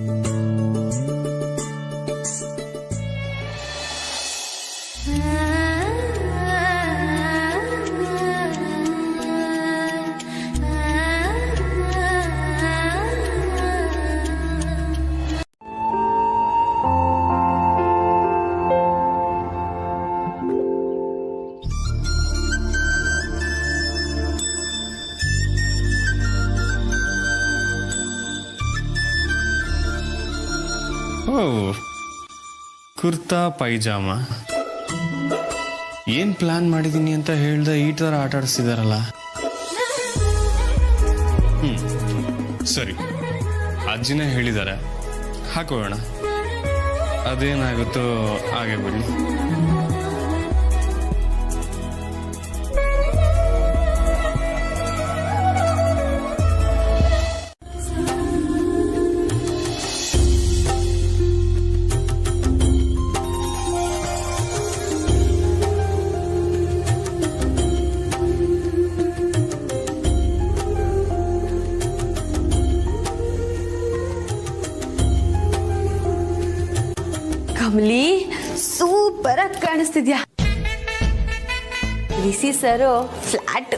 ಓ, ಕುರ್ತಾ ಪೈಜಾಮ. ಏನ್ ಪ್ಲಾನ್ ಮಾಡಿದೀನಿ ಅಂತ ಹೇಳ್ದೆ ಈ ತರ ಆಟ ಆಡಿಸಿದಾರಲ್ಲ. ಸರಿ, ಅಜ್ಜಿನೇ ಹೇಳಿದ್ದಾರೆ, ಹಾಕೋಣ. ಅದೇನಾಗುತ್ತೋ ಹಾಗೆ ಬಿಡಿ. ಕಮಲಿ, ಸೂಪರ್ ಆಗಿ ಕಾಣಿಸ್ತಿದ್ಯಾ. ರಿಸಿ ಸರ್ ಫ್ಲಾಟ್.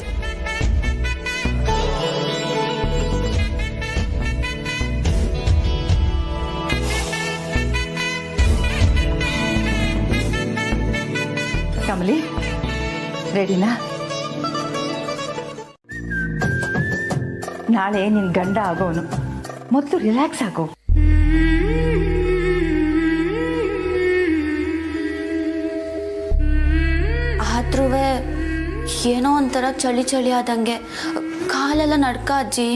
ಕಮಲಿ, ರೆಡಿನಾ? ನಾಳೆ ನಿನ್ ಗಂಡ ಆಗೋನು, ಮೊದಲು ರಿಲ್ಯಾಕ್ಸ್ ಆಗೋ. ಆದ್ರೂ ಏನೋ ಒಂಥರ ಚಳಿ ಚಳಿ ಆದಂಗೆ, ಕಾಲೆಲ್ಲ ನಡ್ಕ ಅಜ್ಜಿ.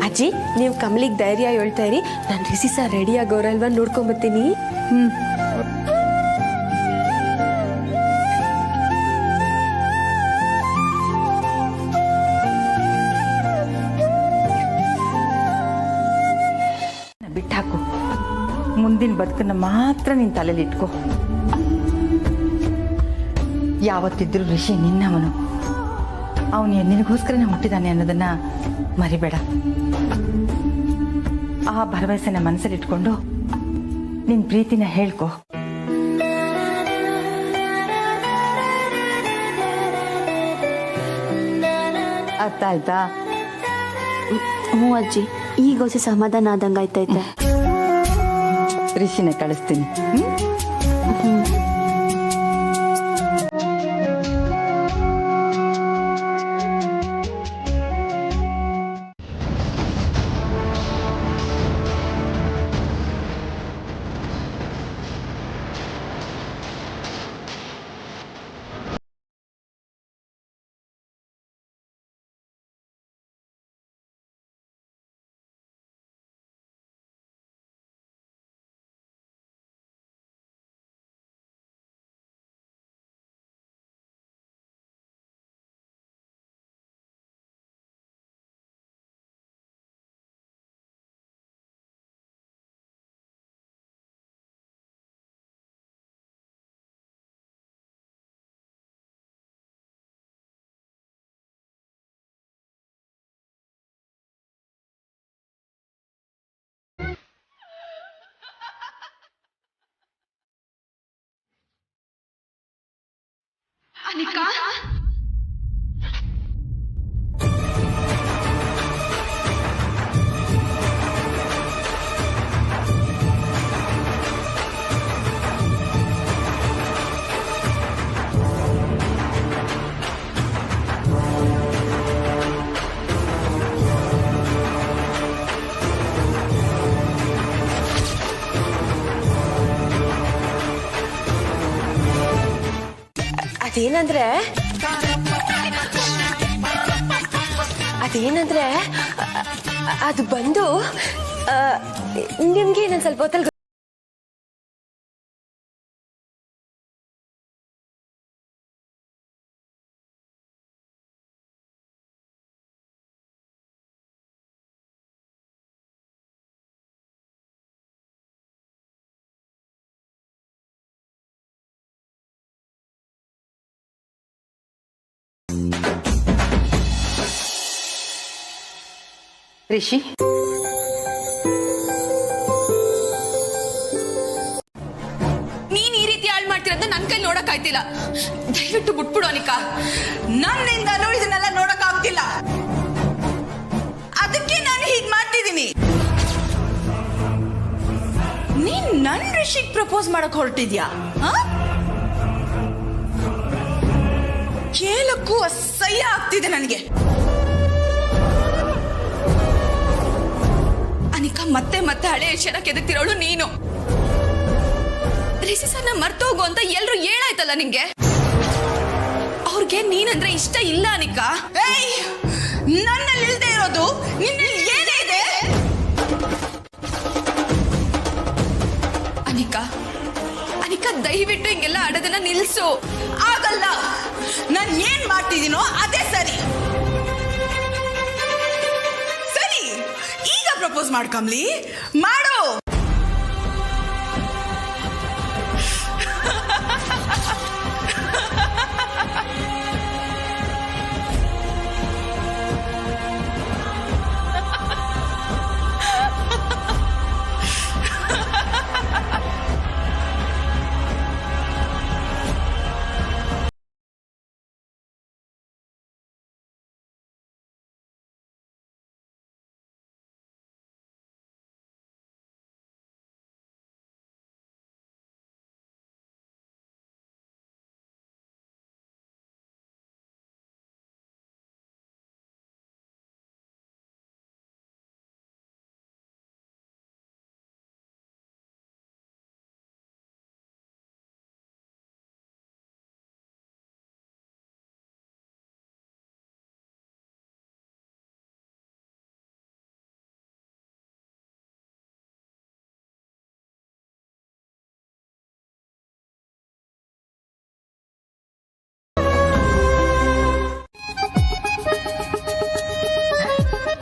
ಅಜ್ಜಿ, ನೀವು ಕಮಲಿಗೆ ಧೈರ್ಯ ಹೇಳ್ತಾ ಇರಿ, ನಾನು ರಿಸಿ ಸರ್ ರೆಡಿ ಆಗೋರಲ್ವಾ ನೋಡ್ಕೊಂಬರ್ತೀನಿ. ಬಿಟ್ಟಾಕು, ಮುಂದಿನ ಬದುಕನ್ನ ಮಾತ್ರ ನಿನ್ ತಲೆಯಲ್ಲಿ ಇಟ್ಕೋ. ಯಾವತ್ತಿದ್ರು ಋಷಿ ನಿನ್ನವನು, ಅವನು ನಿನಗೋಸ್ಕರನೇ ಹುಟ್ಟಿದಾನೆ ಅನ್ನೋದನ್ನ ಮರಿಬೇಡ. ಆ ಭರವಸೆನ ಮನಸ್ಸಲ್ಲಿ ಇಟ್ಕೊಂಡು ನಿನ್ ಪ್ರೀತಿನ ಹೇಳ್ಕೊ. ಅರ್ಥ ಆಯ್ತಾ? ಹ್ಞೂ ಅಜ್ಜಿ, ಈಗ ಹೊಸ ಸಮಾಧಾನ ಆದಂಗೆ ಆಯ್ತೈತೆ. ಋಷಿನ ಕಳಿಸ್ತೀನಿ. ಅನಿಕಾ, ಅದೇನಂದ್ರೆ ಅದು ಬಂದು ನಿಮ್ಗೆ ನಾನು ಸ್ವಲ್ಪ ಹೊತ್ತಲ್ಲಿ ರಿಷಿ, ನೀನ್ ಈ ರೀತಿ ಹಾಳು ಮಾಡ್ತಿರೋದ್ನ ನನ್ ಕೈ ನೋಡಕ್ ಆಯ್ತಿಲ್ಲ. ದಯವಿಟ್ಟು ಬಿಟ್ಬಿಡು ಅನಿಕಾ. ನನ್ನಿಂದನೂ ಇದನ್ನೆಲ್ಲ ನೋಡಕ್ ಆಗ್ತಿಲ್ಲ. ಅದಕ್ಕೆ ನಾನು ಹೀಗ್ ಮಾಡ್ತಿದ್ದೀನಿ. ನೀನ್ ನನ್ ರಿಷಿಗ್ ಪ್ರಪೋಸ್ ಮಾಡಕ್ ಹೊರಟಿದ್ಯಾ? ಕೇಳಕ್ಕೂ ಅಸಹ್ಯ ಆಗ್ತಿದೆ ನನಗೆ. ಅನಿಕಾ, ಮತ್ತೆ ಮತ್ತೆ ಹಳೆ ವಿಷಯನ ಕೆದಕ್ತಿರೋಳು ನೀನು. ರಿಷಿ ಸರ್ನ ಮರ್ತೋಗು ಅಂತ ಎಲ್ರು ಹೇಳಾಯ್ತಲ್ಲ ನಿಂಗೆ. ಅವ್ರಿಗೆ ನೀನಂದ್ರೆ ಇಷ್ಟ ಇಲ್ಲ ಅನಿಕಾ. ಏಯ್, ನನ್ನಲ್ಲಿ ಇಲ್ದೇ ಇರೋದು ನಿನ್ನಲ್ಲಿ ಏನೇ ಇದೆ? ಅನಿಕಾ, ಅನಿಕಾ, ದಯವಿಟ್ಟು ಹಿಂಗೆಲ್ಲ ಆಡೋದನ್ನ ನಿಲ್ಸು. ಆಗಲ್ಲ. ನಾನು ಏನ್ ಮಾಡ್ತಿದ್ದೀನೋ ಅದೇ ಸರಿ. ಸರಿ, ಈಗ ಪ್ರಪೋಸ್ ಮಾಡು ಕಮ್ಲಿ, ಮಾಡು.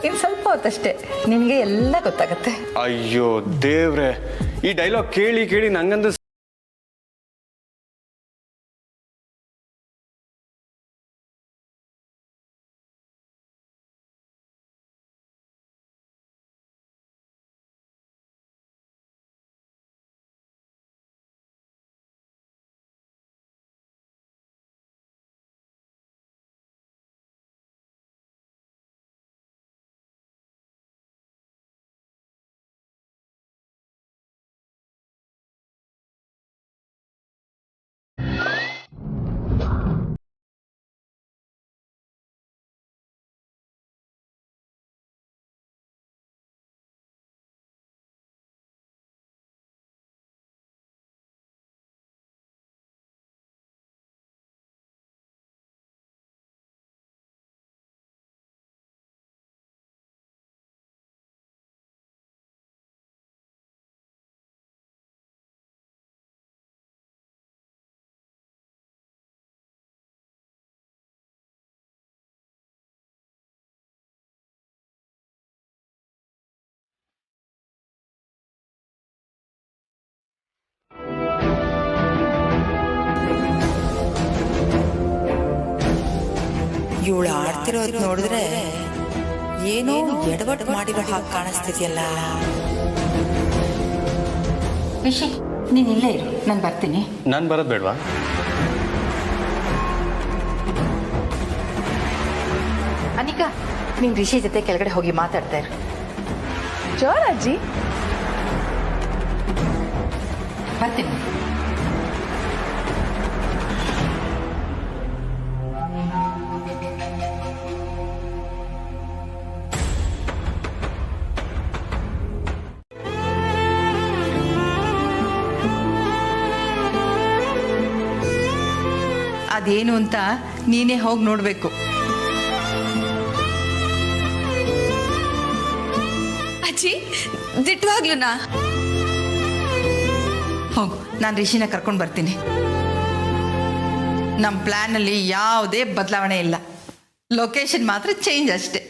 ಇನ್ನು ಸ್ವಲ್ಪ ಹೊತ್ತಷ್ಟೇ, ನಿನಗೆ ಎಲ್ಲ ಗೊತ್ತಾಗತ್ತೆ. ಅಯ್ಯೋ ದೇವ್ರೆ, ಈ ಡೈಲಾಗ್ ಕೇಳಿ ಕೇಳಿ ನಂಗಂದು ಇವಳು ಆಡ್ತಿರೋದು ನೋಡಿದ್ರೆ ಏನೋ ಎಡವಟ್ಟು ಮಾಡಿರೋ ಹಾಗೆ ಕಾಣಿಸ್ತಿದ್ಯಲ್ಲ. ರಿಷಿ, ನೀನ್ ಇಲ್ಲೇ ಇರು, ನಾನು ಬರ್ತೀನಿ. ನಾನು ಬರೋದು ಬೇಡವಾ? ಅನಿಕಾ, ನೀನ್ ರಿಷಿ ಜೊತೆ ಕೆಳಗಡೆ ಹೋಗಿ ಮಾತಾಡ್ತಾ ಇರು. ಜೋರಾಜಿ, ಬರ್ತೀನಿ. ಅದೇನು ಅಂತ ನೀನೇ ಹೋಗಿ ನೋಡ್ಬೇಕು. ಅಜ್ಜಿ, ದಿಟ್ಟವಾಗ್ಲೂನಾ? ಹೋಗು, ನಾನು ರಿಷಿನ ಕರ್ಕೊಂಡು ಬರ್ತೀನಿ. ನಮ್ಮ ಪ್ಲ್ಯಾನಲ್ಲಿ ಯಾವುದೇ ಬದಲಾವಣೆ ಇಲ್ಲ, ಲೊಕೇಶನ್ ಮಾತ್ರ ಚೇಂಜ್ ಅಷ್ಟೇ.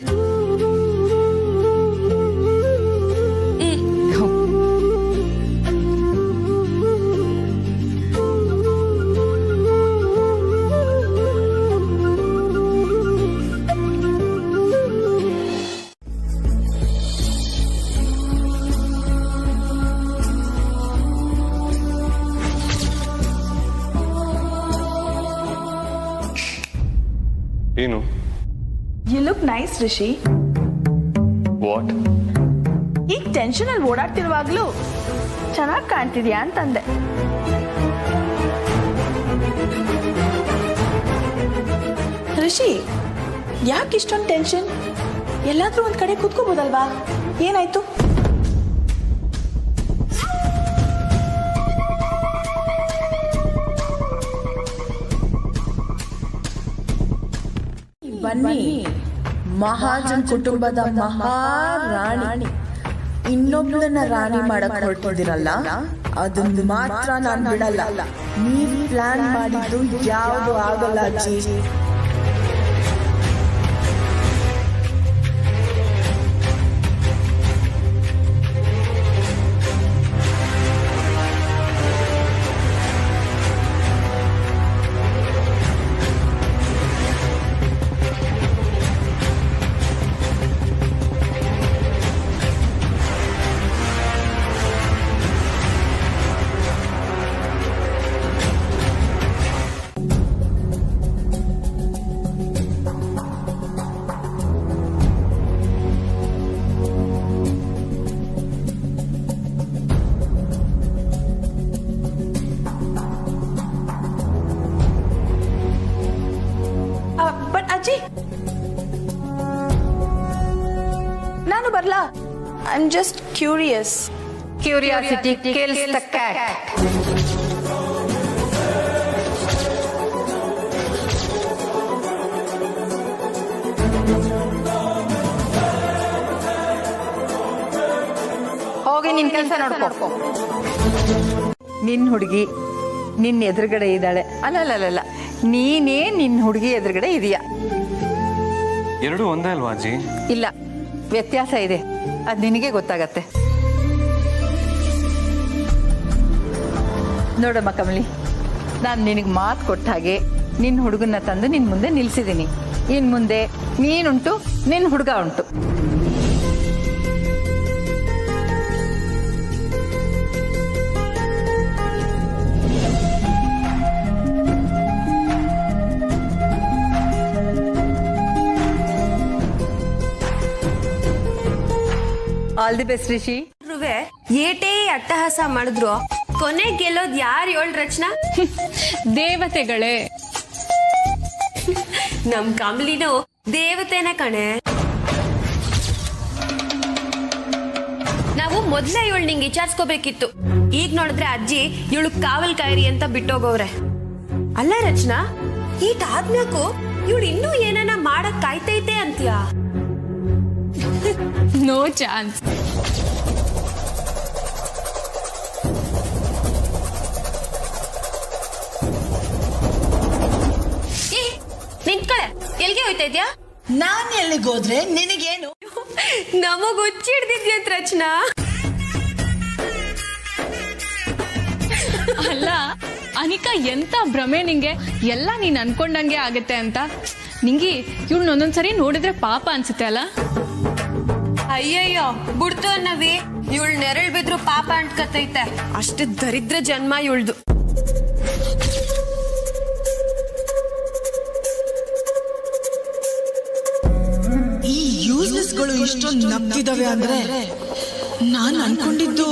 ಏನು? You look nice Rishi. What? ಈಗ ಟೆನ್ಷನ್ ಅಲ್ಲಿ ಓಡಾಡ್ತಿರುವಾಗ್ಲೂ ಚೆನ್ನಾಗಿ ಕಾಣ್ತಿದ್ಯಾ ಅಂತಂದೆ. ರಿಷಿ, ಯಾಕೆ ಇಷ್ಟೊಂದು ಟೆನ್ಷನ್? ಎಲ್ಲಾದ್ರೂ ಒಂದ್ ಕಡೆ ಕೂತ್ಕೋಬೋದಲ್ವಾ? ಏನಾಯ್ತು? ಬನ್ನಿ, ಮಹಾಜನ್ ಕುಟುಂಬದ ಮಹಾರಾಣಿ ಇನ್ನೊಬ್ಳನ್ನ ರಾಣಿ ಮಾಡಕ್ ಹೊರಟಿದಿರಲ್ಲ, ಅದನ್ನ ಮಾತ್ರ ನಾನು ಬಿಡಲ್ಲ. ನೀವ್ ಪ್ಲಾನ್ ಮಾಡಿದ್ದು ಯಾವುದು ಆಗಲ್ಲ ಅಜ್ಜಿ. ಬಟ್ ಅಜ್ಜಿ, ನಾನು ಬರ್ಲಾ? I am just curious. Curiosity kills the cat. ಹೋಗಿ ನಿನ್ ಕೆಲಸ ನೋಡ್ಕೊ. ನಿನ್ ಹುಡುಗಿ ನಿನ್ ಎದುರುಗಡೆ ಇದ್ದಾಳೆ. ಅಲ್ಲಲ್ಲ, ನೀನೇ ನಿನ್ ಹುಡುಗಿ ಎದುರುಗಡೆ ಇದೀಯಾ. ಎರಡು ಒಂದೇ ಅಲ್ವಾ ಅಜ್ಜಿ? ಇಲ್ಲ, ವ್ಯತ್ಯಾಸ ಇದೆ. ಅದ್ ನಿನಗೆ ಗೊತ್ತಾಗತ್ತೆ. ನೋಡಮ್ಮ ಕಮಲಿ, ನಾನು ನಿನಗೆ ಮಾತು ಕೊಟ್ಟ ಹಾಗೆ ನಿನ್ನ ಹುಡುಗನ್ನ ತಂದು ನಿನ್ ಮುಂದೆ ನಿಲ್ಸಿದ್ದೀನಿ. ಇನ್ ಮುಂದೆ ನೀನುಂಟು, ನಿನ್ನ ಹುಡುಗ ಉಂಟು. All the best Rishi. ಏಟೇ ಅಟ್ಟಹಾಸ ಮಾಡಿದ್ರು ಕೊನೆ ಗೆಲ್ಲೋದ್ ಯಾರು ಹೇಳ ರಚನಾ? ದೇವತೆಗಳೇ. ನಮ್ ಕಮಲಿನೂ ದೇವತೆನ ಕಣೆ. ನಾವು ಮೊದ್ಲೇ ಇವಳು ನಿಂಗೆ ವಿಚಾರಿಸ್ಕೋಬೇಕಿತ್ತು. ಈಗ ನೋಡಿದ್ರೆ ಅಜ್ಜಿ ಇವಳು ಕಾವಲ್ ಕಾಯಿರಿ ಅಂತ ಬಿಟ್ಟೋಗವ್ರೆ. ಅಲ್ಲ ರಚನಾ, ಈಟಾದ್ಮ್ಯಾಕು ಇವಳು ಇನ್ನೂ ಏನನ ಮಾಡಕ್ ಕಾಯ್ತೈತೆ ಅಂತೀಯಾ? No chance. ನಿಂತ್ಕಳೆ, ಎಲ್ಗೆ ಹೋಯ್ತಾ ಇದ್ಯಾ? ನಾನ್ ಎಲ್ಲಿಗೋದ್ರೆ ನಿನಗೇನು? ನಮಗ್ ಹುಚ್ಚಿಡ್ದಿದ್ಯಂತ ರಚನಾ. ಅಲ್ಲ ಅನಿಕಾ, ಎಂತ ಭ್ರಮೆ ನಿಂಗೆ? ಎಲ್ಲ ನೀನ್ ಅನ್ಕೊಂಡಂಗೆ ಆಗತ್ತೆ ಅಂತ. ನಿಂಗಿ ಇವ್ಳನ್ನ ಒಂದೊಂದ್ಸರಿ ನೋಡಿದ್ರೆ ಪಾಪ ಅನ್ಸುತ್ತೆ ಅಲ್ಲ? ಅಯ್ಯಯ್ಯೋ ಬಿಡ್ತು ಅನ್ನವಿ, ಇವಳು ನೆರಳು ಬಿದ್ರು ಪಾಪ ಅಂಟ್ಕತೈತೆ. ಅಷ್ಟು ದರಿದ್ರ ಜನ್ಮ ಇವಳ್ದು. ಈ ಯೂಸ್ಲೆಸ್ಗಳು ಇಷ್ಟೊಂದು ನಗ್ತಿದಾವೆ ಅಂದ್ರೆ ನಾನು ಅನ್ಕೊಂಡಿದ್ದು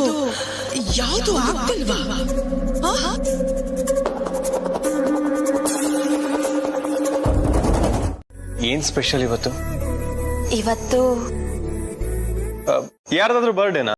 ಯಾವುದು ಆಗ್ತಿಲ್ವಾ? ಏನ್ ಸ್ಪೆಷಲ್ ಇವತ್ತು? ಇವತ್ತು ಯಾರ್ದಾದ್ರೂ ಬರ್ಡೇನಾ?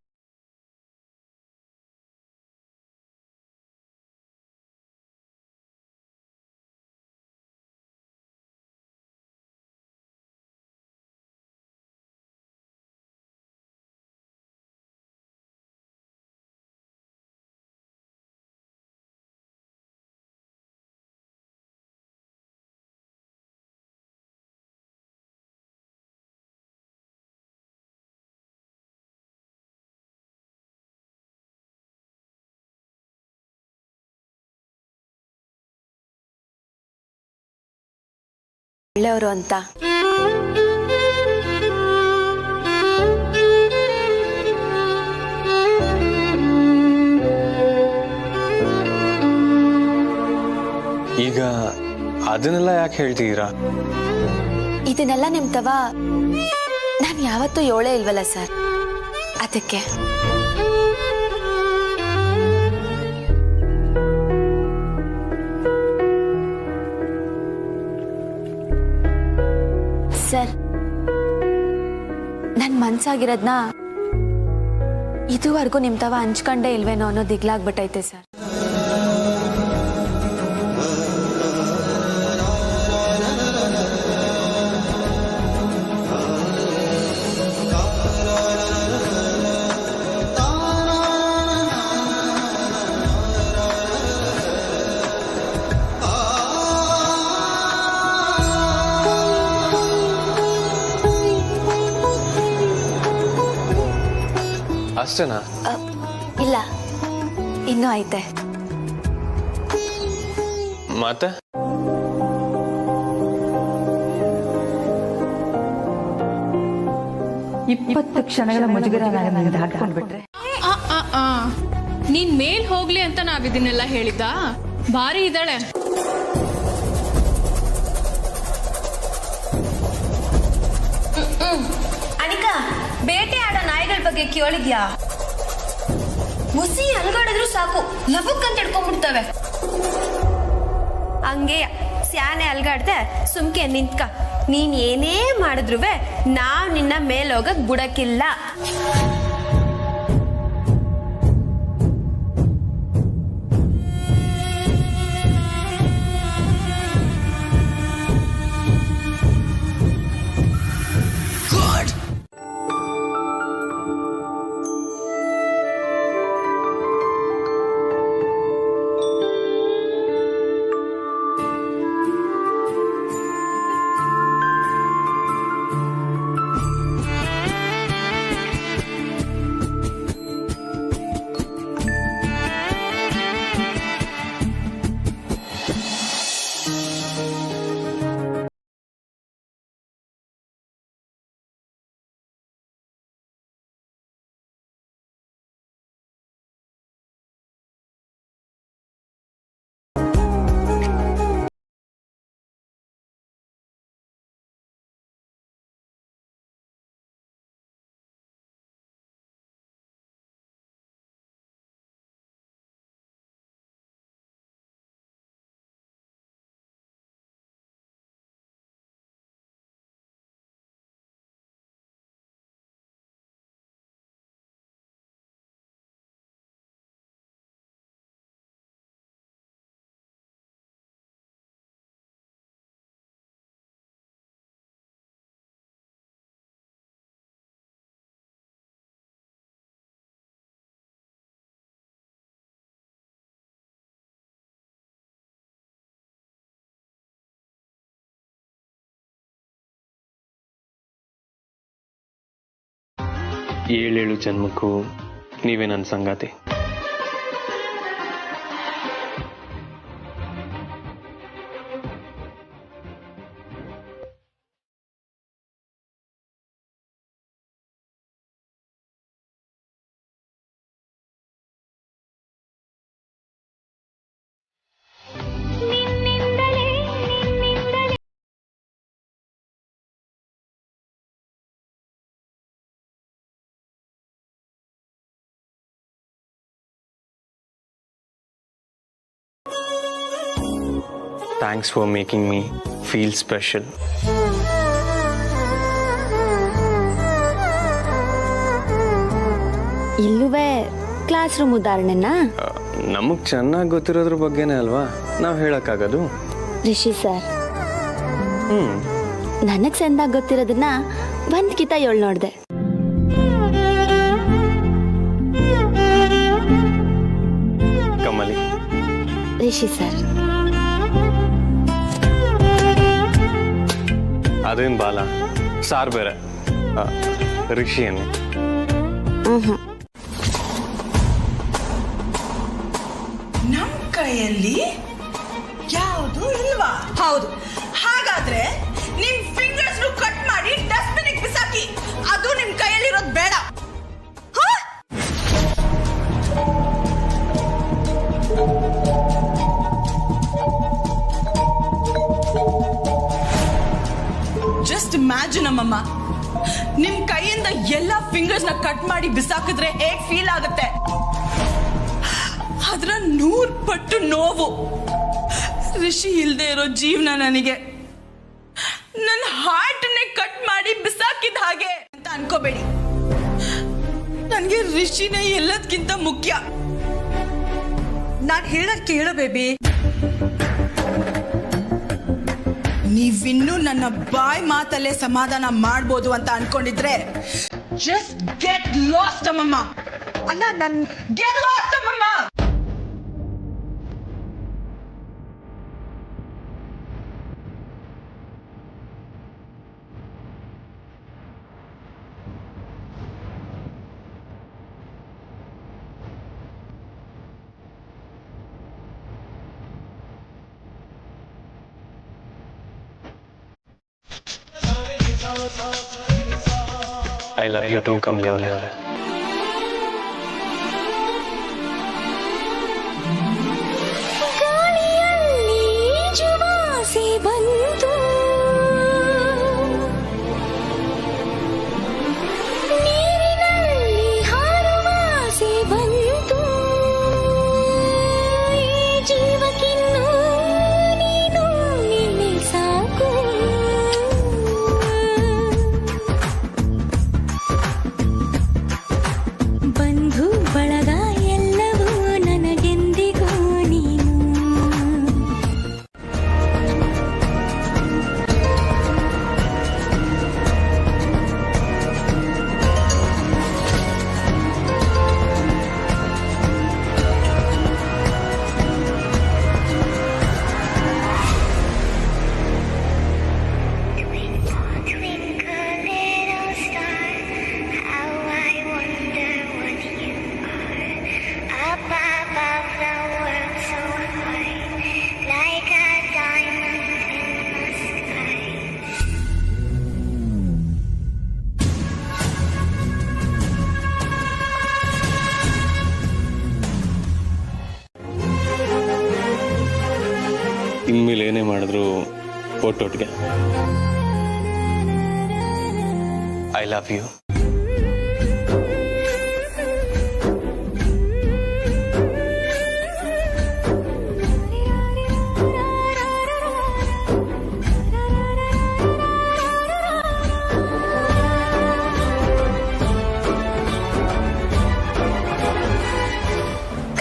ಒಳ್ಳೆಯವರು ಅಂತ. ಈಗ ಅದನ್ನೆಲ್ಲ ಯಾಕೆ ಹೇಳ್ತಿದ್ದೀರಾ? ಇದನ್ನೆಲ್ಲ ನಿಮ್ ತವ ನಾನು ಯಾವತ್ತೂ ಯೋಳೇ ಇಲ್ವಲ್ಲ ಸರ್, ಅದಕ್ಕೆ. ಸರ್, ನನ್ ಮನ್ಸಾಗಿರೋದ್ನ ಇದುವರೆಗೂ ನಿಮ್ ತವ ಹಂಚ್ಕೊಂಡೇ ಇಲ್ವೇನೋ ಅನ್ನೋ ದಿಗ್ಲಾಗ್ಬಿಟ್ಟೈತೆ ಸರ್. ಅಷ್ಟೇನಾ? ಇಲ್ಲ, ಇನ್ನೂ ಐತೆ. ಮತ್ತೆ 20 ಕ್ಷಣಗಳ ಮುಜುಗರ ನನಗೆ ಹಾಕೊಂಡ್ಬಿಟ್ರೆ ನೀನ್ ಮೇಲ್ ಹೋಗ್ಲಿ ಅಂತ ನಾವ್ ಇದನ್ನೆಲ್ಲ ಹೇಳಿದ್ದ. ಭಾರಿ ಇದ್ದಾಳೆ. ಅನಿಕಾ, ಬೇಟೆ ಆಡೋ ನಾಯಿಗಳ ಬಗ್ಗೆ ಕೇಳಿದ್ಯಾ? ಮುಸಿ ಅಲ್ಗಾಡಿದ್ರು ಸಾಕು, ಲಬಕ್ ಅಂತ ಹಿಡ್ಕೊಂಡ್ಬಿಡ್ತವೆ. ಹಂಗೆ ಸ್ಯಾನೆ ಅಲ್ಗಾಡ್ದೆ ಸುಮ್ಕೆ ನಿಂತ್ಕ. ನೀನ್ ಏನೇ ಮಾಡಿದ್ರು ನಾವ್ ನಿನ್ನ ಮೇಲೋಗಕ್ ಬಿಡಕ್ಕಿಲ್ಲ. ಏಳೇಳು ಜನ್ಮಕ್ಕೂ ನೀವೇ ನನ್ನ ಸಂಗಾತಿ. Thanks for making me feel special. ಇಲ್ಲುವೇ ಕ್ಲಾಸ್ ರೂಮ್ ಉದಾಹರಣೆನಾ? ನಮಗೆ ಚೆನ್ನಾಗಿ ಗೊತ್ತಿರೋದ್ರ ಬಗ್ಗೆನೇ ಅಲ್ವಾ ನಾವು ಹೇಳಕ್ಕಾಗೋದು. ರಿಷಿ ಸರ್, ನನಗ್ ಚಂದಾಗಿ ಗೊತ್ತಿರೋದನ್ನ ಒಂದ್ ಕಿತ 7 ನೋಡ್ದೆ. ಕಮಲಿ. ರಿಷಿ ಸರ್. ಅದೇನ್ ಬಾಲ ಸಾರ್ ಬೇರೆ. ರಿಷಿ ಅನ್ನಿ. ನಮ್ ಕೈಯಲ್ಲಿ ಯಾವುದು ಇಲ್ವಾ? ಹೌದು. ಹಾಗಾದ್ರೆ ನಿಮ್ ಫಿಂಗರ್ಸ್ ಕಟ್ ಮಾಡಿ ಡಸ್ಟ್ಬಿನ್ ಬಿಸಾಕಿ. ಅದು ನಿಮ್ ಕೈಯಲ್ಲಿರೋದು ಬೇಡ. Just ಇಮ್ಯಾಜಿನ್ ನಮ್ಮಮ್ಮ ನಿಮ್ ಕೈಯಿಂದ ಎಲ್ಲ ಫಿಂಗರ್ಸ್ ನ ಕಟ್ ಮಾಡಿ ಬಿಸಾಕಿದ್ರೆ ಹೇಗ್ ಫೀಲ್ ಆಗುತ್ತೆ? ಅದ್ರ 100 ಪಟ್ಟು ನೋವು. ಋಷಿ ಇಲ್ದೇ ಇರೋ ಜೀವನ ನನಗೆ. ನನ್ನ ಹಾರ್ಟ್ನೇ ಕಟ್ ಮಾಡಿ ಬಿಸಾಕಿದ ಹಾಗೆ ಅಂತ ಅನ್ಕೋಬೇಡಿ. ನನ್ಗೆ ಋಷಿನೇ ಎಲ್ಲದಕ್ಕಿಂತ ಮುಖ್ಯ. ನಾನು ಹೇಳೋದ್ ಕೇಳು ಬೇಬಿ. ನೀವಿನ್ನೂ ನನ್ನ ಬಾಯ್ ಮಾತಲ್ಲೇ ಸಮಾಧಾನ ಮಾಡ್ಬೋದು ಅಂತ ಅನ್ಕೊಂಡಿದ್ರೆ ಜಸ್ಟ್ ಗೆಟ್ ಲಾಸ್ಟ್ ಅಮ್ಮಮ್ಮ. ಅಲ್ಲ ನನ್ ಗೆಟ್ ಲಾಸ್ಟ್ ಅಮ್ಮಮ್ಮ. I love you too Kamali ಅವರೇ. ಬಂತು ನೀರಿನಲ್ಲಿ ಹಾರುವ ಆಸೆ ಬಂತು ಈ ಜೀವಕ್ಕಿನ್ನೂ ನೀನು ನಿನ್ನೆ ಸಾಕು ಬಂಧು ಬಳಗ ಎಲ್ಲವೂ ನನಗೆಂದಿಗೂ ನೀನು ಇನ್ಮೇಲೆ ಏನೇ ಮಾಡಿದ್ರು ಒಟ್ಟೊಟ್ಟಿಗೆ. I love you.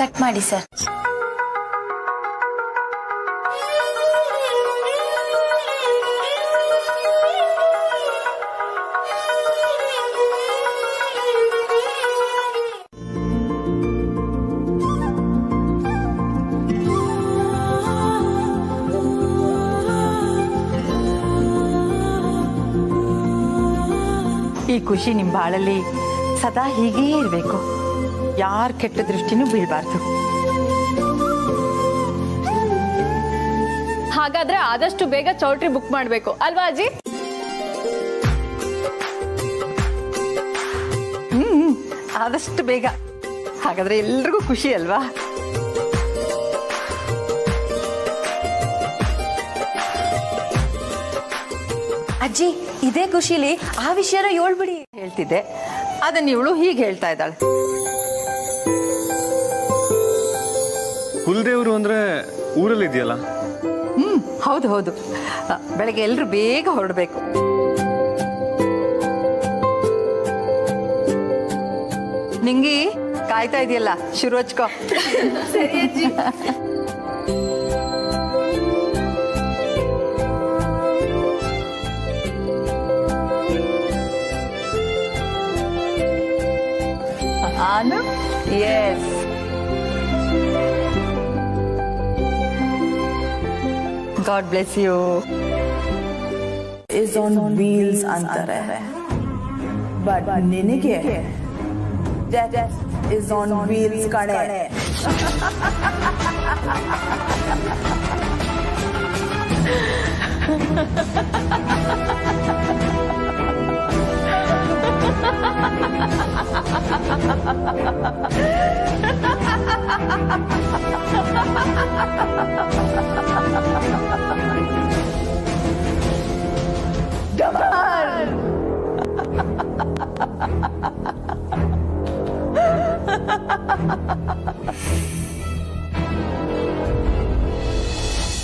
ಕಟ್ ಮಾಡಿ ಸರ್. ಈ ಖುಷಿ ನಿಮ್ಮ ಬಾಳಲ್ಲಿ ಸದಾ ಹೀಗೇ ಇರಬೇಕು. ಯಾರ ಕೆಟ್ಟ ದೃಷ್ಟಿನೂ ಬೀಳಬಾರ್ದು. ಹಾಗಾದ್ರೆ ಆದಷ್ಟು ಬೇಗ ಚೌಟ್ರಿ ಬುಕ್ ಮಾಡ್ಬೇಕು ಅಲ್ವಾ ಅಜ್ಜಿ? ಆದಷ್ಟು ಬೇಗ. ಹಾಗಾದ್ರೆ ಎಲ್ರಿಗೂ ಖುಷಿ ಅಲ್ವಾ? ಅಜ್ಜಿ ಇದೇ ಖುಷಿಲಿ ಆ ವಿಷಯನ ಹೇಳ್ಬಿಡಿ. ಹೇಳ್ತಿದ್ದೆ, ಅದನ್ನ ಇವಳು ಹೀಗೆ ಹೇಳ್ತಾ ಇದ್ದಾಳೆ. ಕುಲದೇವ್ರು ಅಂದ್ರೆ ಊರಲ್ಲಿ ಇದೆಯಲ್ಲ? ಹೌದು ಹೌದು. ಬೆಳಗ್ಗೆ ಎಲ್ರು ಬೇಗ ಹೊರಡ್ಬೇಕು. ನಿಂಗಿ ಕಾಯ್ತಾ ಇದೆಯಲ್ಲ, ಶುರು ಹಚ್ಕೋ. ಸರಿ ಅಜ್ಜಿ. Anu? Yes. God bless you. Is on wheels ಅಂತಾರೆ. But ನಿನಗೆ that is on wheels ಕಣೆ. Come on.